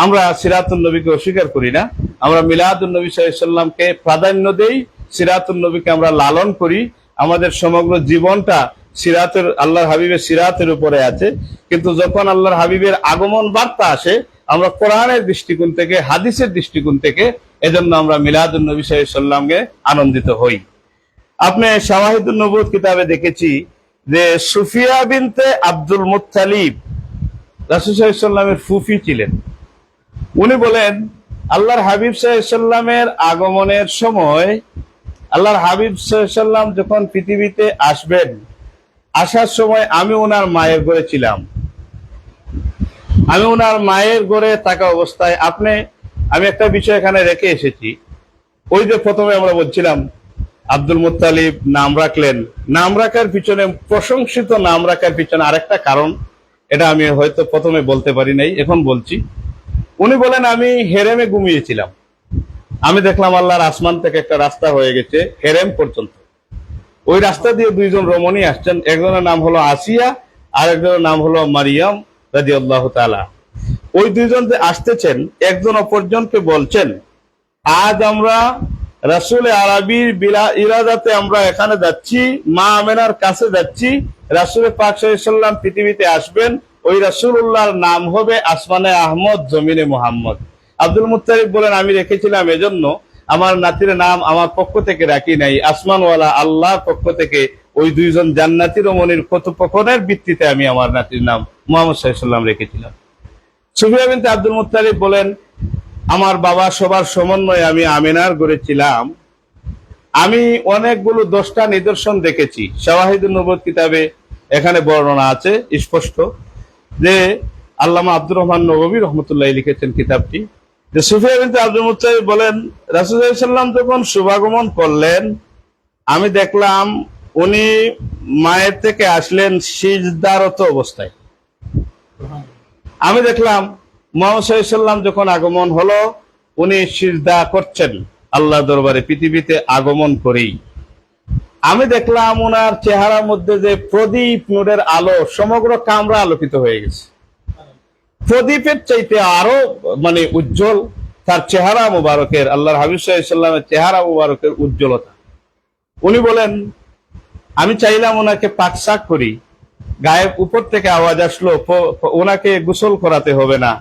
আমরা সিরাতুন নবীকে অস্বীকার করি না, আমরা মিলাদুন নবী সাল্লাল্লাহু আলাইহি ওয়াসাল্লামকে প্রাধান্য দেই, সিরাতুন নবীকে আমরা লালন করি। আমাদের সমগ্র জীবনটা সিরাতের, আল্লাহর হাবিবের সিরাতের উপরে আছে। কিন্তু যখন আল্লাহর হাবিবের আগমন বার্তা আসে, আমরা কোরআনের দৃষ্টিকোণ থেকে, হাদিসের দৃষ্টিকোণ থেকে, এজন্য আমরা মিলাদুন নবী সাল্লাল্লাহু আলাইহি ওয়াসাল্লামকে আনন্দিত হই। আপনি শাওয়াহিদুন নবুওয়াত কিতাবে দেখেছি যে সুফিয়া বিনতে আব্দুল মুত্তালিব রাসূল সাল্লাল্লাহু আলাইহি ওয়াসাল্লামের ফুফি ছিলেন। উনি বলেন, আল্লাহর হাবিব সাল্লাল্লাহু আলাইহি ওয়াসাল্লামের আগমনের সময়, আল্লাহর হাবিব সাল্লাল্লাহু আলাইহি ওয়াসাল্লাম যখন পৃথিবীতে আসবেন, আসার সময় আমি ওনার মায়ের ঘরে ছিলাম। আমি ওনার মায়ের ঘরে থাকা অবস্থায় আমি একটা বিষয় এখানে রেখে এসেছি। ওই যে প্রথমে আমরা বলছিলাম আব্দুল মুত্তালিব নাম রাখলেন, নাম রাখার পিছনে, প্রশংসিত নাম রাখার পিছনে আরেকটা কারণ, এটা আমি হয়তো প্রথমে বলতে পারি নাই, এখন বলছি। উনি বলেন, আমি হেরেমে ঘুমিয়েছিলাম, আমি দেখলাম আল্লাহর আসমান থেকে একটা রাস্তা হয়ে গেছে হেরেম পর্যন্ত। ওই রাস্তা দিয়ে দুইজন রমণী আসছেন, একজনের নাম হলো আসিয়া আর একজনের নাম হলো মারিয়াম রাদিয়াল্লাহু তাআলা। ওই দুইজন যে আসতেছেন, একজন অপরজনকে বলছেন, আজ আমরা রাসূল আরবির ইরাদাতে আমরা এখানে যাচ্ছি, মা আমেনার কাছে যাচ্ছি, রাসূল পাক সাল্লাল্লাহু আলাইহি ওয়াসাল্লাম পৃথিবীতে আসবেন, ওই রাসূলুল্লাহর নাম হবে আসমানে আহমদ, জমিনে মুহাম্মদ। আব্দুল মুত্তালিব বলেন, আমি রেখেছিলাম এজন্য, আমার নাতির নাম আমার পক্ষ থেকে রাখি নাই, আসমানওয়ালা আল্লাহর পক্ষ থেকে ওই দুইজন জান্নাতি রমণীর কথোপকথনের ভিত্তিতে আমি আমার নাতির নাম মুহাম্মদ সাল্লাল্লাহু আলাইহি ওয়াসাল্লাম রেখেছিলাম। সুফিয়া বিনতে আব্দুল মুত্তালিব বলেন, আমার বাবা সবার সমন্বয়ে আমি আমিনার ঘরে ছিলাম, আমি অনেকগুলো 10টা নিদর্শন দেখেছি। শাওয়াহিদুন নবুওয়াত কিতাবে এখানে বর্ণনা আছে স্পষ্ট, যে আল্লামা আব্দুর রহমান নববী রহমতুল্লাহ লিখেছেন কিতাবটি, যে সুফিয়া বিনতে আব্দুল মুত্তালিব বলেন, রাসূল সাল্লাল্লাহু আলাইহি ওয়াসাল্লাম যখন শুভাগমন করলেন, আমি দেখলাম উনি মায়ের থেকে আসলেন সিজদারত অবস্থায়। আমি দেখলাম মুহাম্মদ সাল্লাল্লাহু আলাইহি ওয়াসাল্লাম যখন আগমন হলো, উনি সিজদা করছেন আল্লাহ দরবারে পৃথিবীতে আগমন করেই। আমি দেখলাম ওনার চেহারার মধ্যে যে প্রদীপ নূরের আলো, সমগ্র কামরা আলোকিত হয়ে গেছে, প্রদীপের চাইতে আরো উজ্জ্বল তার চেহারা মুবারকের, আল্লাহর হাবিব সাল্লাল্লাহু আলাইহি ওয়াসাল্লামের চেহারা মুবারকের উজ্জ্বলতা। উনি বলেন, আমি চাইলাম ওনাকে পাকশাক করি, গায়েব উপর থেকে আওয়াজ আসলো, ওনাকে গোসল করাতে হবে না,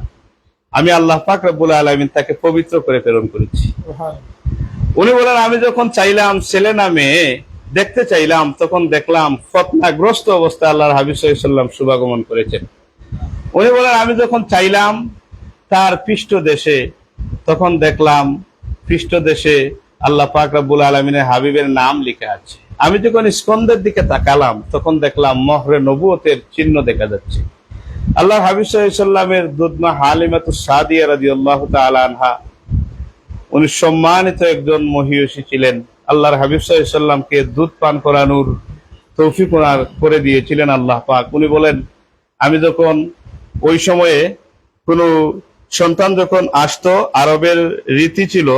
আমি আল্লাহ পাক রব্বুল আলামিন তাকে পবিত্র করে প্রেরণ করেছি। উনি বলেন, আমি যখন চাইলাম ছেলে না মেয়ে দেখতে চাইলাম, তখন দেখলাম ফতনাগ্রস্ত অবস্থায় আল্লাহর হাবিব সাল্লাল্লাহু আলাইহি ওয়াসাল্লাম শুভাগমন করেছেন। উনি বলেন, আমি যখন চাইলাম তার পৃষ্ঠদেশে, তখন দেখলাম পৃষ্ঠদেশে আল্লাহ পাক রব্বুল আলামিনের হাবিবের নাম লেখা আছে। আমি যখন স্কন্ধের দিকে তাকালাম, তখন দেখলাম মহরে নবুয়তের চিহ্ন দেখা যাচ্ছে। আল্লাহর হাবিব সাল্লাল্লাহু আলাইহি ওয়াসাল্লামের দুধমা হালিমাতুস সাদিয়া রাদিয়াল্লাহু তাআলা আনহা, উনি সম্মানিত একজন মহিয়সী ছিলেন। আল্লাহর হাবিব সাল্লাল্লাহু আলাইহি ওয়াসাল্লামকে দুধ পান করানোর তৌফিক করে দিয়েছিলেন আল্লাহ পাক। উনি বলেন, আমি যখন ওই সময়ে কোনো সন্তান যখন আসতো, আরবের রীতি ছিল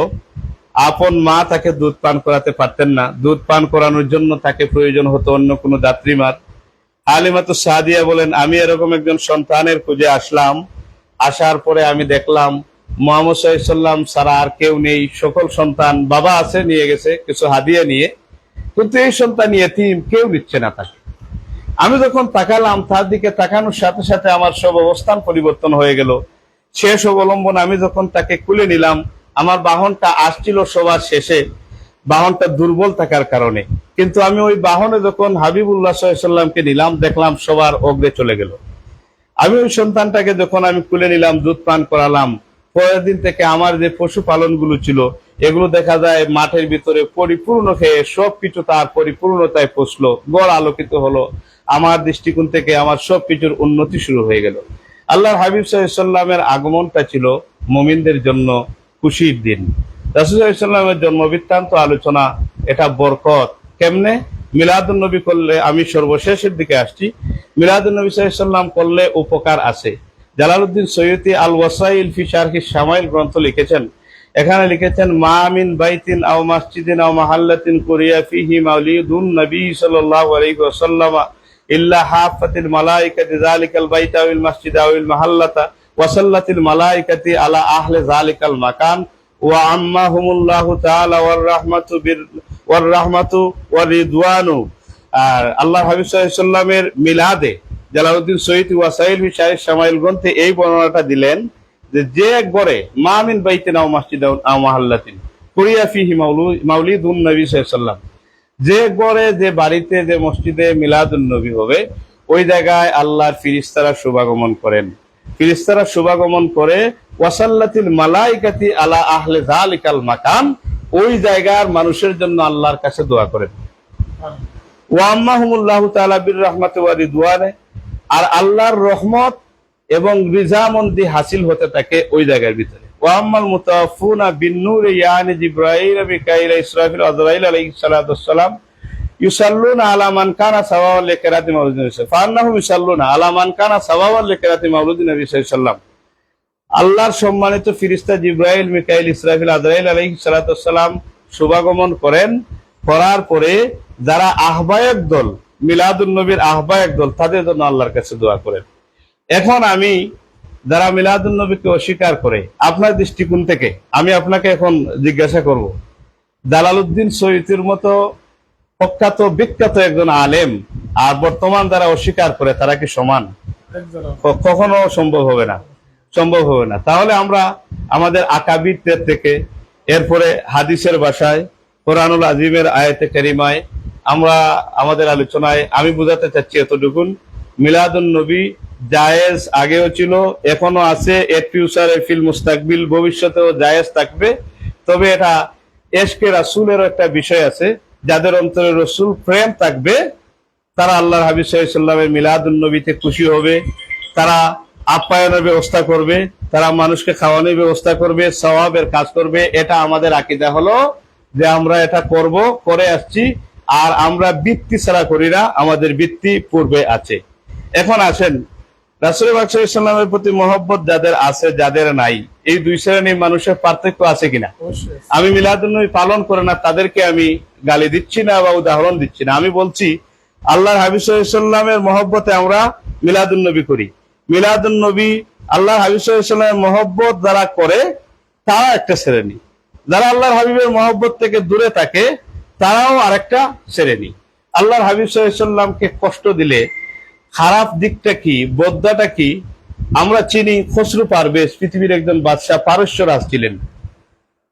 আপন মা তাকে দুধ পান করাতে পারতেন না, দুধ পান করানোর জন্য তাকে প্রয়োজন হতো অন্য কোনো দাত্রীমার। হালিমাতু সাদিয়া বলেন, আমি এরকম একজন সন্তানের খুঁজে আসলাম, আসার পরে আমি দেখলাম মুহাম্মদ সাল্লাল্লাহু আলাইহি ওয়াসাল্লাম ছাড়া আর কেউ নেই, সকল সন্তান, বাবা আছে নিয়ে গেছে কিছু হাদিয়া নিয়ে, কিন্তু এই সন্তান ইয়েতিম, কেউ নিচ্ছে না তাকে। আমি যখন তাকালাম, তার দিকে তাকানোর সাথে সাথে আমার সব অবস্থান পরিবর্তন হয়ে গেল। শেষ অবলম্বন আমি যখন তাকে কুলে নিলাম, আমার বাহনটা আসছিল সবার শেষে, বাহনটা দুর্বল থাকার কারণে, কিন্তু আমি ওই বাহনে যখন হাবিবুল্লাহ সাল্লাল্লাহু আলাইহি ওয়াসাল্লামকে নিলাম, দেখলাম সবার অগ্রে চলে গেল। আমি ওই সন্তানটাকে যখন আমি কুলে নিলাম, দুধ পান করালাম, পরের দিন থেকে আমার যে পশুপালন গুলো ছিল এগুলো দেখা যায় মাঠের ভিতরে পরিপূর্ণ খেয়ে সবকিছু তার পরিপূর্ণতায় পৌঁছলো, গড় আলোকিত হলো। আমার দৃষ্টিকোণ থেকে আমার সবকিছুর উন্নতি শুরু হয়ে গেল। আল্লাহর হাবিব সাল্লাল্লাহু আলাইহি ওয়াসাল্লামের আগমনটা ছিল মুমিনদের জন্য খুশির দিন। রাসূল সাল্লাল্লাহু আলাইহি ওয়াসাল্লামের জন্ম বৃত্তান্ত আলোচনা, এটা বরকত। কেমনে? মিলাদুন নবী করলে, আমি সর্বশেষের দিকে আসছি, মিলাদুন নবী সাল্লাল্লাহু আলাইহি ওয়াসাল্লাম করলে উপকার আছে। জালালউদ্দিন সৈয়দী আল ওয়াসাইল ফি শারহি শামাইল গ্রন্থ লিখেছেন, এখানে লিখেছেন, মা মিন বাইতিন আও মসজিদিন আও মাহাল্লাতিন কুরিয়া ফিহি মাউলিদুন নবী সাল্লাল্লাহু আলাইহি ওয়াসাল্লাম ইল্লা হাফাতিল মালাইকাতি যালিকাল বাইতা ওয়াল মসজিদ ওয়াল মাহাল্লাতা ওয়া সাল্লাতিল মালাইকাতি আলা আহলি যালিকাল মাকান ওয়া আম্মাহুমুল্লাহু তাআলা ওয়ার রাহমাতু ওয়ার রিদওয়ানু। আর আল্লাহর হাবিব সাল্লাল্লাহু আলাইহি ওয়াসাল্লামের মিলাদে জালালউদ্দিন সৈয়দী ওয়াসাইল ফি শারহি শামাইল গ্রন্থে এই বর্ণনাটা দিলেন যে এক গড়ে মা মিন বাইতিন আও মসজিদ আও মাহাল্লাতিন কুরিয়া ফিহি মাউলিদুন নবী সাল্লাল্লাহু আলাইহি ওয়াসাল্লাম, যে গড়ে, যে বাড়িতে, যে মসজিদে মিলাদুন নবী হবে, ওই জায়গায় আল্লাহর ফিরিস্তারা শুভাগমন করেন। ফিরিস্তারা শুভাগমন করে ওয়াসাল্লাতিল মালাইকাতি আলা আহলি যালিকাল মাকান, ওই জায়গার মানুষের জন্য আল্লাহর কাছে দোয়া করেন। ওয়া আম্মাহুমুল্লাহু তাআলা বির রাহমাতি ওয়া রিদওয়ানে, আর আল্লাহর রহমত এবং রিজামন্দি হাসিল হতে থাকে ওই জায়গার ভিতরে। ওয়া আম্মাল মুতাওয়াফফুনা বিন নূর ইয়ানি জিবরাইল মিকাইল ইসরাফিল আযরাইল আলাইহিস সালাতু ওয়াস সালাম ইউসাল্লুনা আলা মান কানা সাওয়াওয়ান লিকিরাতি মাউলিদিন নবী ফান্নাহুম ইউসাল্লুনা আলা মান কানা সাওয়াওয়ান লিকিরাতি মাউলিদিন নবী সাল্লাল্লাহু আলাইহি ওয়াসাল্লাম। আল্লাহর সম্মানিত ফেরেশতা জিবরাইল মিকাইল ইসরাফিল আযরাইল আলাইহিস সালাতু ওয়াস সালাম শুভাগমন করেন। করার পরে যারা আহ্বায়ক দল, মিলাদুন নবীর আহ্বায়ক দল, তাদের জন্য আল্লাহর কাছে দোয়া করেন। এখন আমি, যারা মিলাদুন নবীকে অস্বীকার করে, আপনার দৃষ্টিকোণ থেকে আমি আপনাকে এখন জিজ্ঞাসা করব, জালালউদ্দিন সৈয়দীর মতো প্রখ্যাত বিখ্যাত একজন আলেম আর বর্তমান যারা অস্বীকার করে, তারা কি সমান? কখনো সম্ভব হবে না, সম্ভব হবে না। তাহলে আমরা আমাদের আকাবিরদের থেকে, এরপরে হাদিসের ভাষায়, কোরআনুল আজিমের আয়াতে কারিমায়, আমরা আমাদের আলোচনায় আমি বোঝাতে চাচ্ছি এতটুকুন, মিলাদুন নবী জায়েজ আগেও ছিল, এখনো আছে, এর ফিউচারে ফিল মুস্তাকবিল, ভবিষ্যতেও জায়েজ থাকবে। তবে এটা এশকে রাসূলের একটা বিষয় আছে, যাদের অন্তরে রসুল প্রেম থাকবে তারা আল্লাহর হাবিব সাল্লাল্লাহু আলাইহি ওয়াসাল্লামের মিলাদুন নবীতে খুশি হবে, তারা আপ্যায়নের ব্যবস্থা করবে, তারা মানুষকে খাওয়ানোর ব্যবস্থা করবে, সওয়াবের কাজ করবে। এটা আমাদের আকীদা হলো যে আমরা এটা করব, করে আসছি, আর আমরা বৃত্তি ছাড়া করি না, আমাদের বৃত্তি পূর্বে আছে। এখন আসেন, রাসূল পাক সাল্লাল্লাহু আলাইহি ওয়াসাল্লামের প্রতি মহব্বত যাদের আছে, যাদের নাই, এই দুই শ্রেণীর মানুষের পার্থক্য আছে কিনা? আমি মিলাদুন নবী পালন করে না তাদেরকে আমি গালি দিচ্ছি না বা উদাহরণ দিচ্ছি না, আমি বলছি আল্লাহর হাবিব সাল্লাল্লাহু আলাইহি ওয়াসাল্লামের মহব্বতে আমরা মিলাদুন নবী করি। মিলাদুন নবী, আল্লাহর হাবিব সাল্লাল্লাহু আলাইহি ওয়াসাল্লামের মহব্বত যারা করে তারা একটা শ্রেণী, যারা আল্লাহর হাবিবের মহব্বত থেকে দূরে থাকে তারাও আরেকটা শ্রেণী। আল্লাহর হাবিব সাল্লাল্লাহু আলাইহি ওয়াসাল্লামকে কষ্ট দিলে খারাপ দিকটা কি, বদদাটা কি? আমরা চিনি খসরু পারভেজ, পৃথিবীর একজন বাদশাহ, পারস্য রাজ ছিলেন।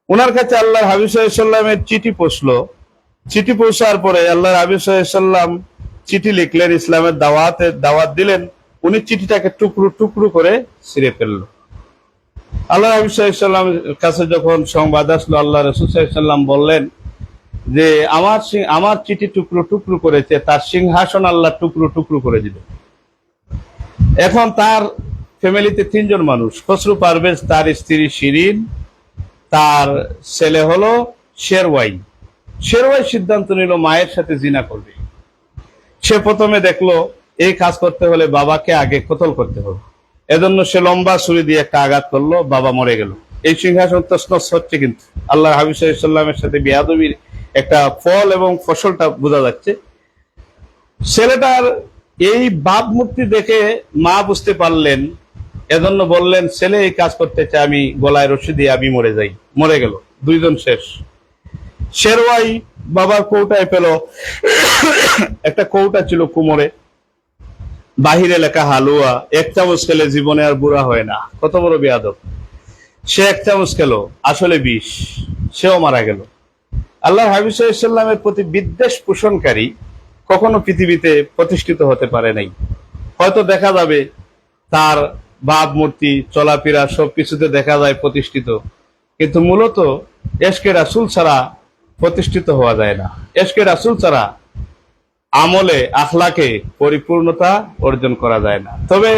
ওনার কাছে আল্লাহর হাবিব সাল্লাল্লাহু আলাইহি ওয়াসাল্লামের চিঠি পৌঁছলো। চিঠি পৌঁছার পরে আল্লাহর হাবিব সাল্লাল্লাহু আলাইহি ওয়াসাল্লাম চিঠি লিখলেন, ইসলামের দাওয়াত দিলেন। উনি চিঠিটাকে টুকরো টুকরো করে ছিঁড়ে ফেললো। আল্লাহর হাবিব সাল্লাল্লাহু আলাইহি ওয়াসাল্লামের কাছে যখন সংবাদ আসলো, আল্লাহ রাসূল সাল্লাল্লাহু আলাইহি ওয়াসাল্লাম বললেন যে আমার চিঠি টুকরো টুকরো করেছে, তার সিংহাসন আল্লাহ টুকরো টুকরো করে দিল। এখন তার ফ্যামিলিতে 3 জন মানুষ, খসরু পারভেজ, তার স্ত্রী শিরিন, তার ছেলে হলো শেরওয়াই। শেরওয়াই সিদ্ধান্ত নিল মায়ের সাথে জিনা করবে। সে প্রথমে দেখলো এই কাজ করতে হলে বাবাকে আগে কতল করতে হবে, এজন্য সে লম্বা ছুরি দিয়ে একটা আঘাত করলো, বাবা মরে গেল। এই সিংহাসন তছনছ হচ্ছে, কিন্তু আল্লাহ হাবিব সাল্লামের সাথে বেয়াদবির একটা ফল এবং ফসলটা বোঝা যাচ্ছে। ছেলেটার এই ভাবমূর্তি দেখে মা বুঝতে পারলেন, এজন্য বললেন, ছেলে এই কাজ করতে চায়, আমি গলায় রশি দিয়ে আমি মরে যাই। মরে গেল, দুইজন শেষ। শেরওয়াই বাবার কৌটায় পেল, একটা কৌটা ছিল কুমোরে, বাহিরে লেখা হালুয়া, এক চামচ খেলে জীবনে আর বুড়া হয় না। কত বড় বেয়াদব! সে এক চামচ খেলো, আসলে বিষ, সেও মারা গেল। আল্লাহ হাবিব সাল্লামের প্রতি বিদ্বেষ পোষণকারী কখনো পৃথিবীতে প্রতিষ্ঠিত হতে পারে নাই। হয়তো দেখা যাবে তার ভাবমূর্তি, চলাফেরা সবকিছুতে দেখা যায় প্রতিষ্ঠিত, কিন্তু মূলত এশকে রাসূল ছাড়া প্রতিষ্ঠিত হওয়া যায় না। এশকে রাসূল ছাড়া আমলে, আখলাকে পরিপূর্ণতা অর্জন করা যায় না। তবে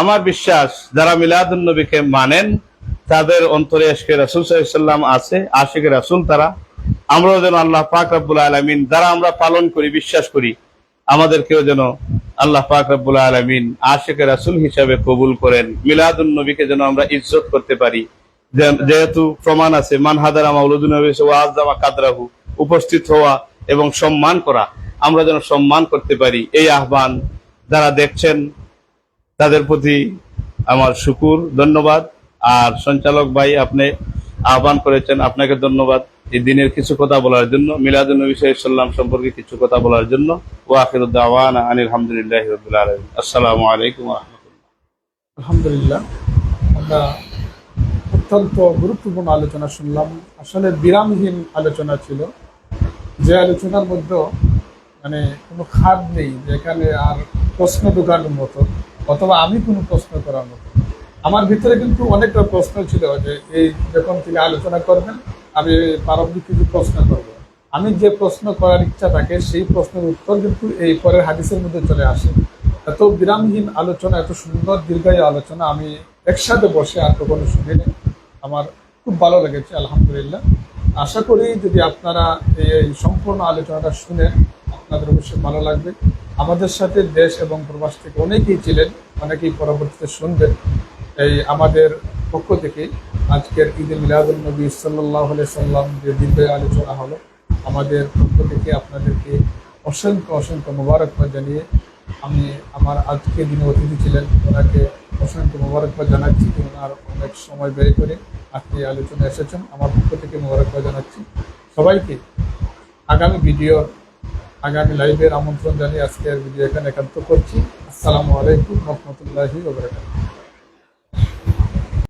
আমার বিশ্বাস, যারা মিলাদুন নবীকে মানেন তাদের অন্তরে এশকে রাসূল সাল্লাল্লাহু আলাইহি ওয়াসাল্লাম আছে, আশিকে রাসূল তারা। আমরাও যেন আল্লাহ পাক রব্বুল আলামিন যারা আমরা পালন করি, বিশ্বাস করি, আমাদেরকেও যেন আল্লাহ পাক রব্বুল আলামিন আশিকে রাসূল হিসাবে কবুল করেন। মিলাদুন নবীকে যেন আমরা ইজ্জত করতে পারি, যেহেতু প্রমাণ আছে, মান হাদারা মাউলুদুন নবী ওয়া আযযামা কাদরাহু, উপস্থিত হওয়া এবং সম্মান করা, আমরা যেন সম্মান করতে পারি। এই আহ্বান যারা দেখছেন তাদের প্রতি আমার শুকুর, ধন্যবাদ। আর সঞ্চালক ভাই, আপনি আহ্বান করেছেন, আপনাকে ধন্যবাদ এই দিনের কিছু কথা বলার জন্য, মিলাদুন নবী সাল্লাল্লাহু আলাইহি ওয়াসাল্লাম সম্পর্কে কিছু কথা বলার জন্য। ওয়া আখিরু দাওয়ানা আনিল হামদুলিল্লাহি রাব্বিল আলামিন। আসসালামু আলাইকুম ওয়া রাহমাতুল্লাহ। আলহামদুলিল্লাহ, আমরা অত্যন্ত গুরুত্বপূর্ণ আলোচনা শুনলাম। আসলে বিরামহীন আলোচনা ছিল, যে আলোচনার মধ্যে মানে কোনো খাদ নেই যেখানে আর প্রশ্ন ঢোকানোর মতো, অথবা আমি কোনো প্রশ্ন করার মতো। আমার ভিতরে কিন্তু অনেকটা প্রশ্ন ছিল যে এই যখন তিনি আলোচনা করবেন আমি প্রারম্ভিক কিছু প্রশ্ন করব। আমি যে প্রশ্ন করার ইচ্ছা থাকে সেই প্রশ্নের উত্তর কিন্তু এই পরের হাদিসের মধ্যে চলে আসে। এত বিরামহীন আলোচনা, এত সুন্দর দীর্ঘায়ী আলোচনা আমি একসাথে বসে আর কখনো শুনিনি। আমার খুব ভালো লেগেছে, আলহামদুলিল্লাহ। আশা করি যদি আপনারা এই সম্পূর্ণ আলোচনাটা শুনেন আপনাদের অবশ্যই ভালো লাগবে। আমাদের সাথে দেশ এবং প্রবাস থেকে অনেকেই ছিলেন, অনেকেই পরবর্তীতে শুনবেন। এই আমাদের পক্ষ থেকে আজকের ঈদে মিলাদুন নবী সাল্লাল্লাহু আলাইহি সাল্লাম যে দীর্ঘ আলোচনা হলো, আমাদের পক্ষ থেকে আপনাদেরকে অসংখ্য অসংখ্য মোবারকবাদ জানিয়ে আমি আমার আজকে দিনে অতিথি ছিলেন ওনাকে অসংখ্য মোবারকবাদ জানাচ্ছি। ওনার অনেক সময় ব্যয় করে আপনি আলোচনা এসেছেন, আমার পক্ষ থেকে মোবারকবাদ জানাচ্ছি সবাইকে। আগামী লাইভের আমন্ত্রণ জানিয়ে আজকের ভিডিও এখানে একান্ত করছি। আসসালামু আলাইকুম ওয়া রাহমাতুল্লাহি ওয়া বারাকাতুহু।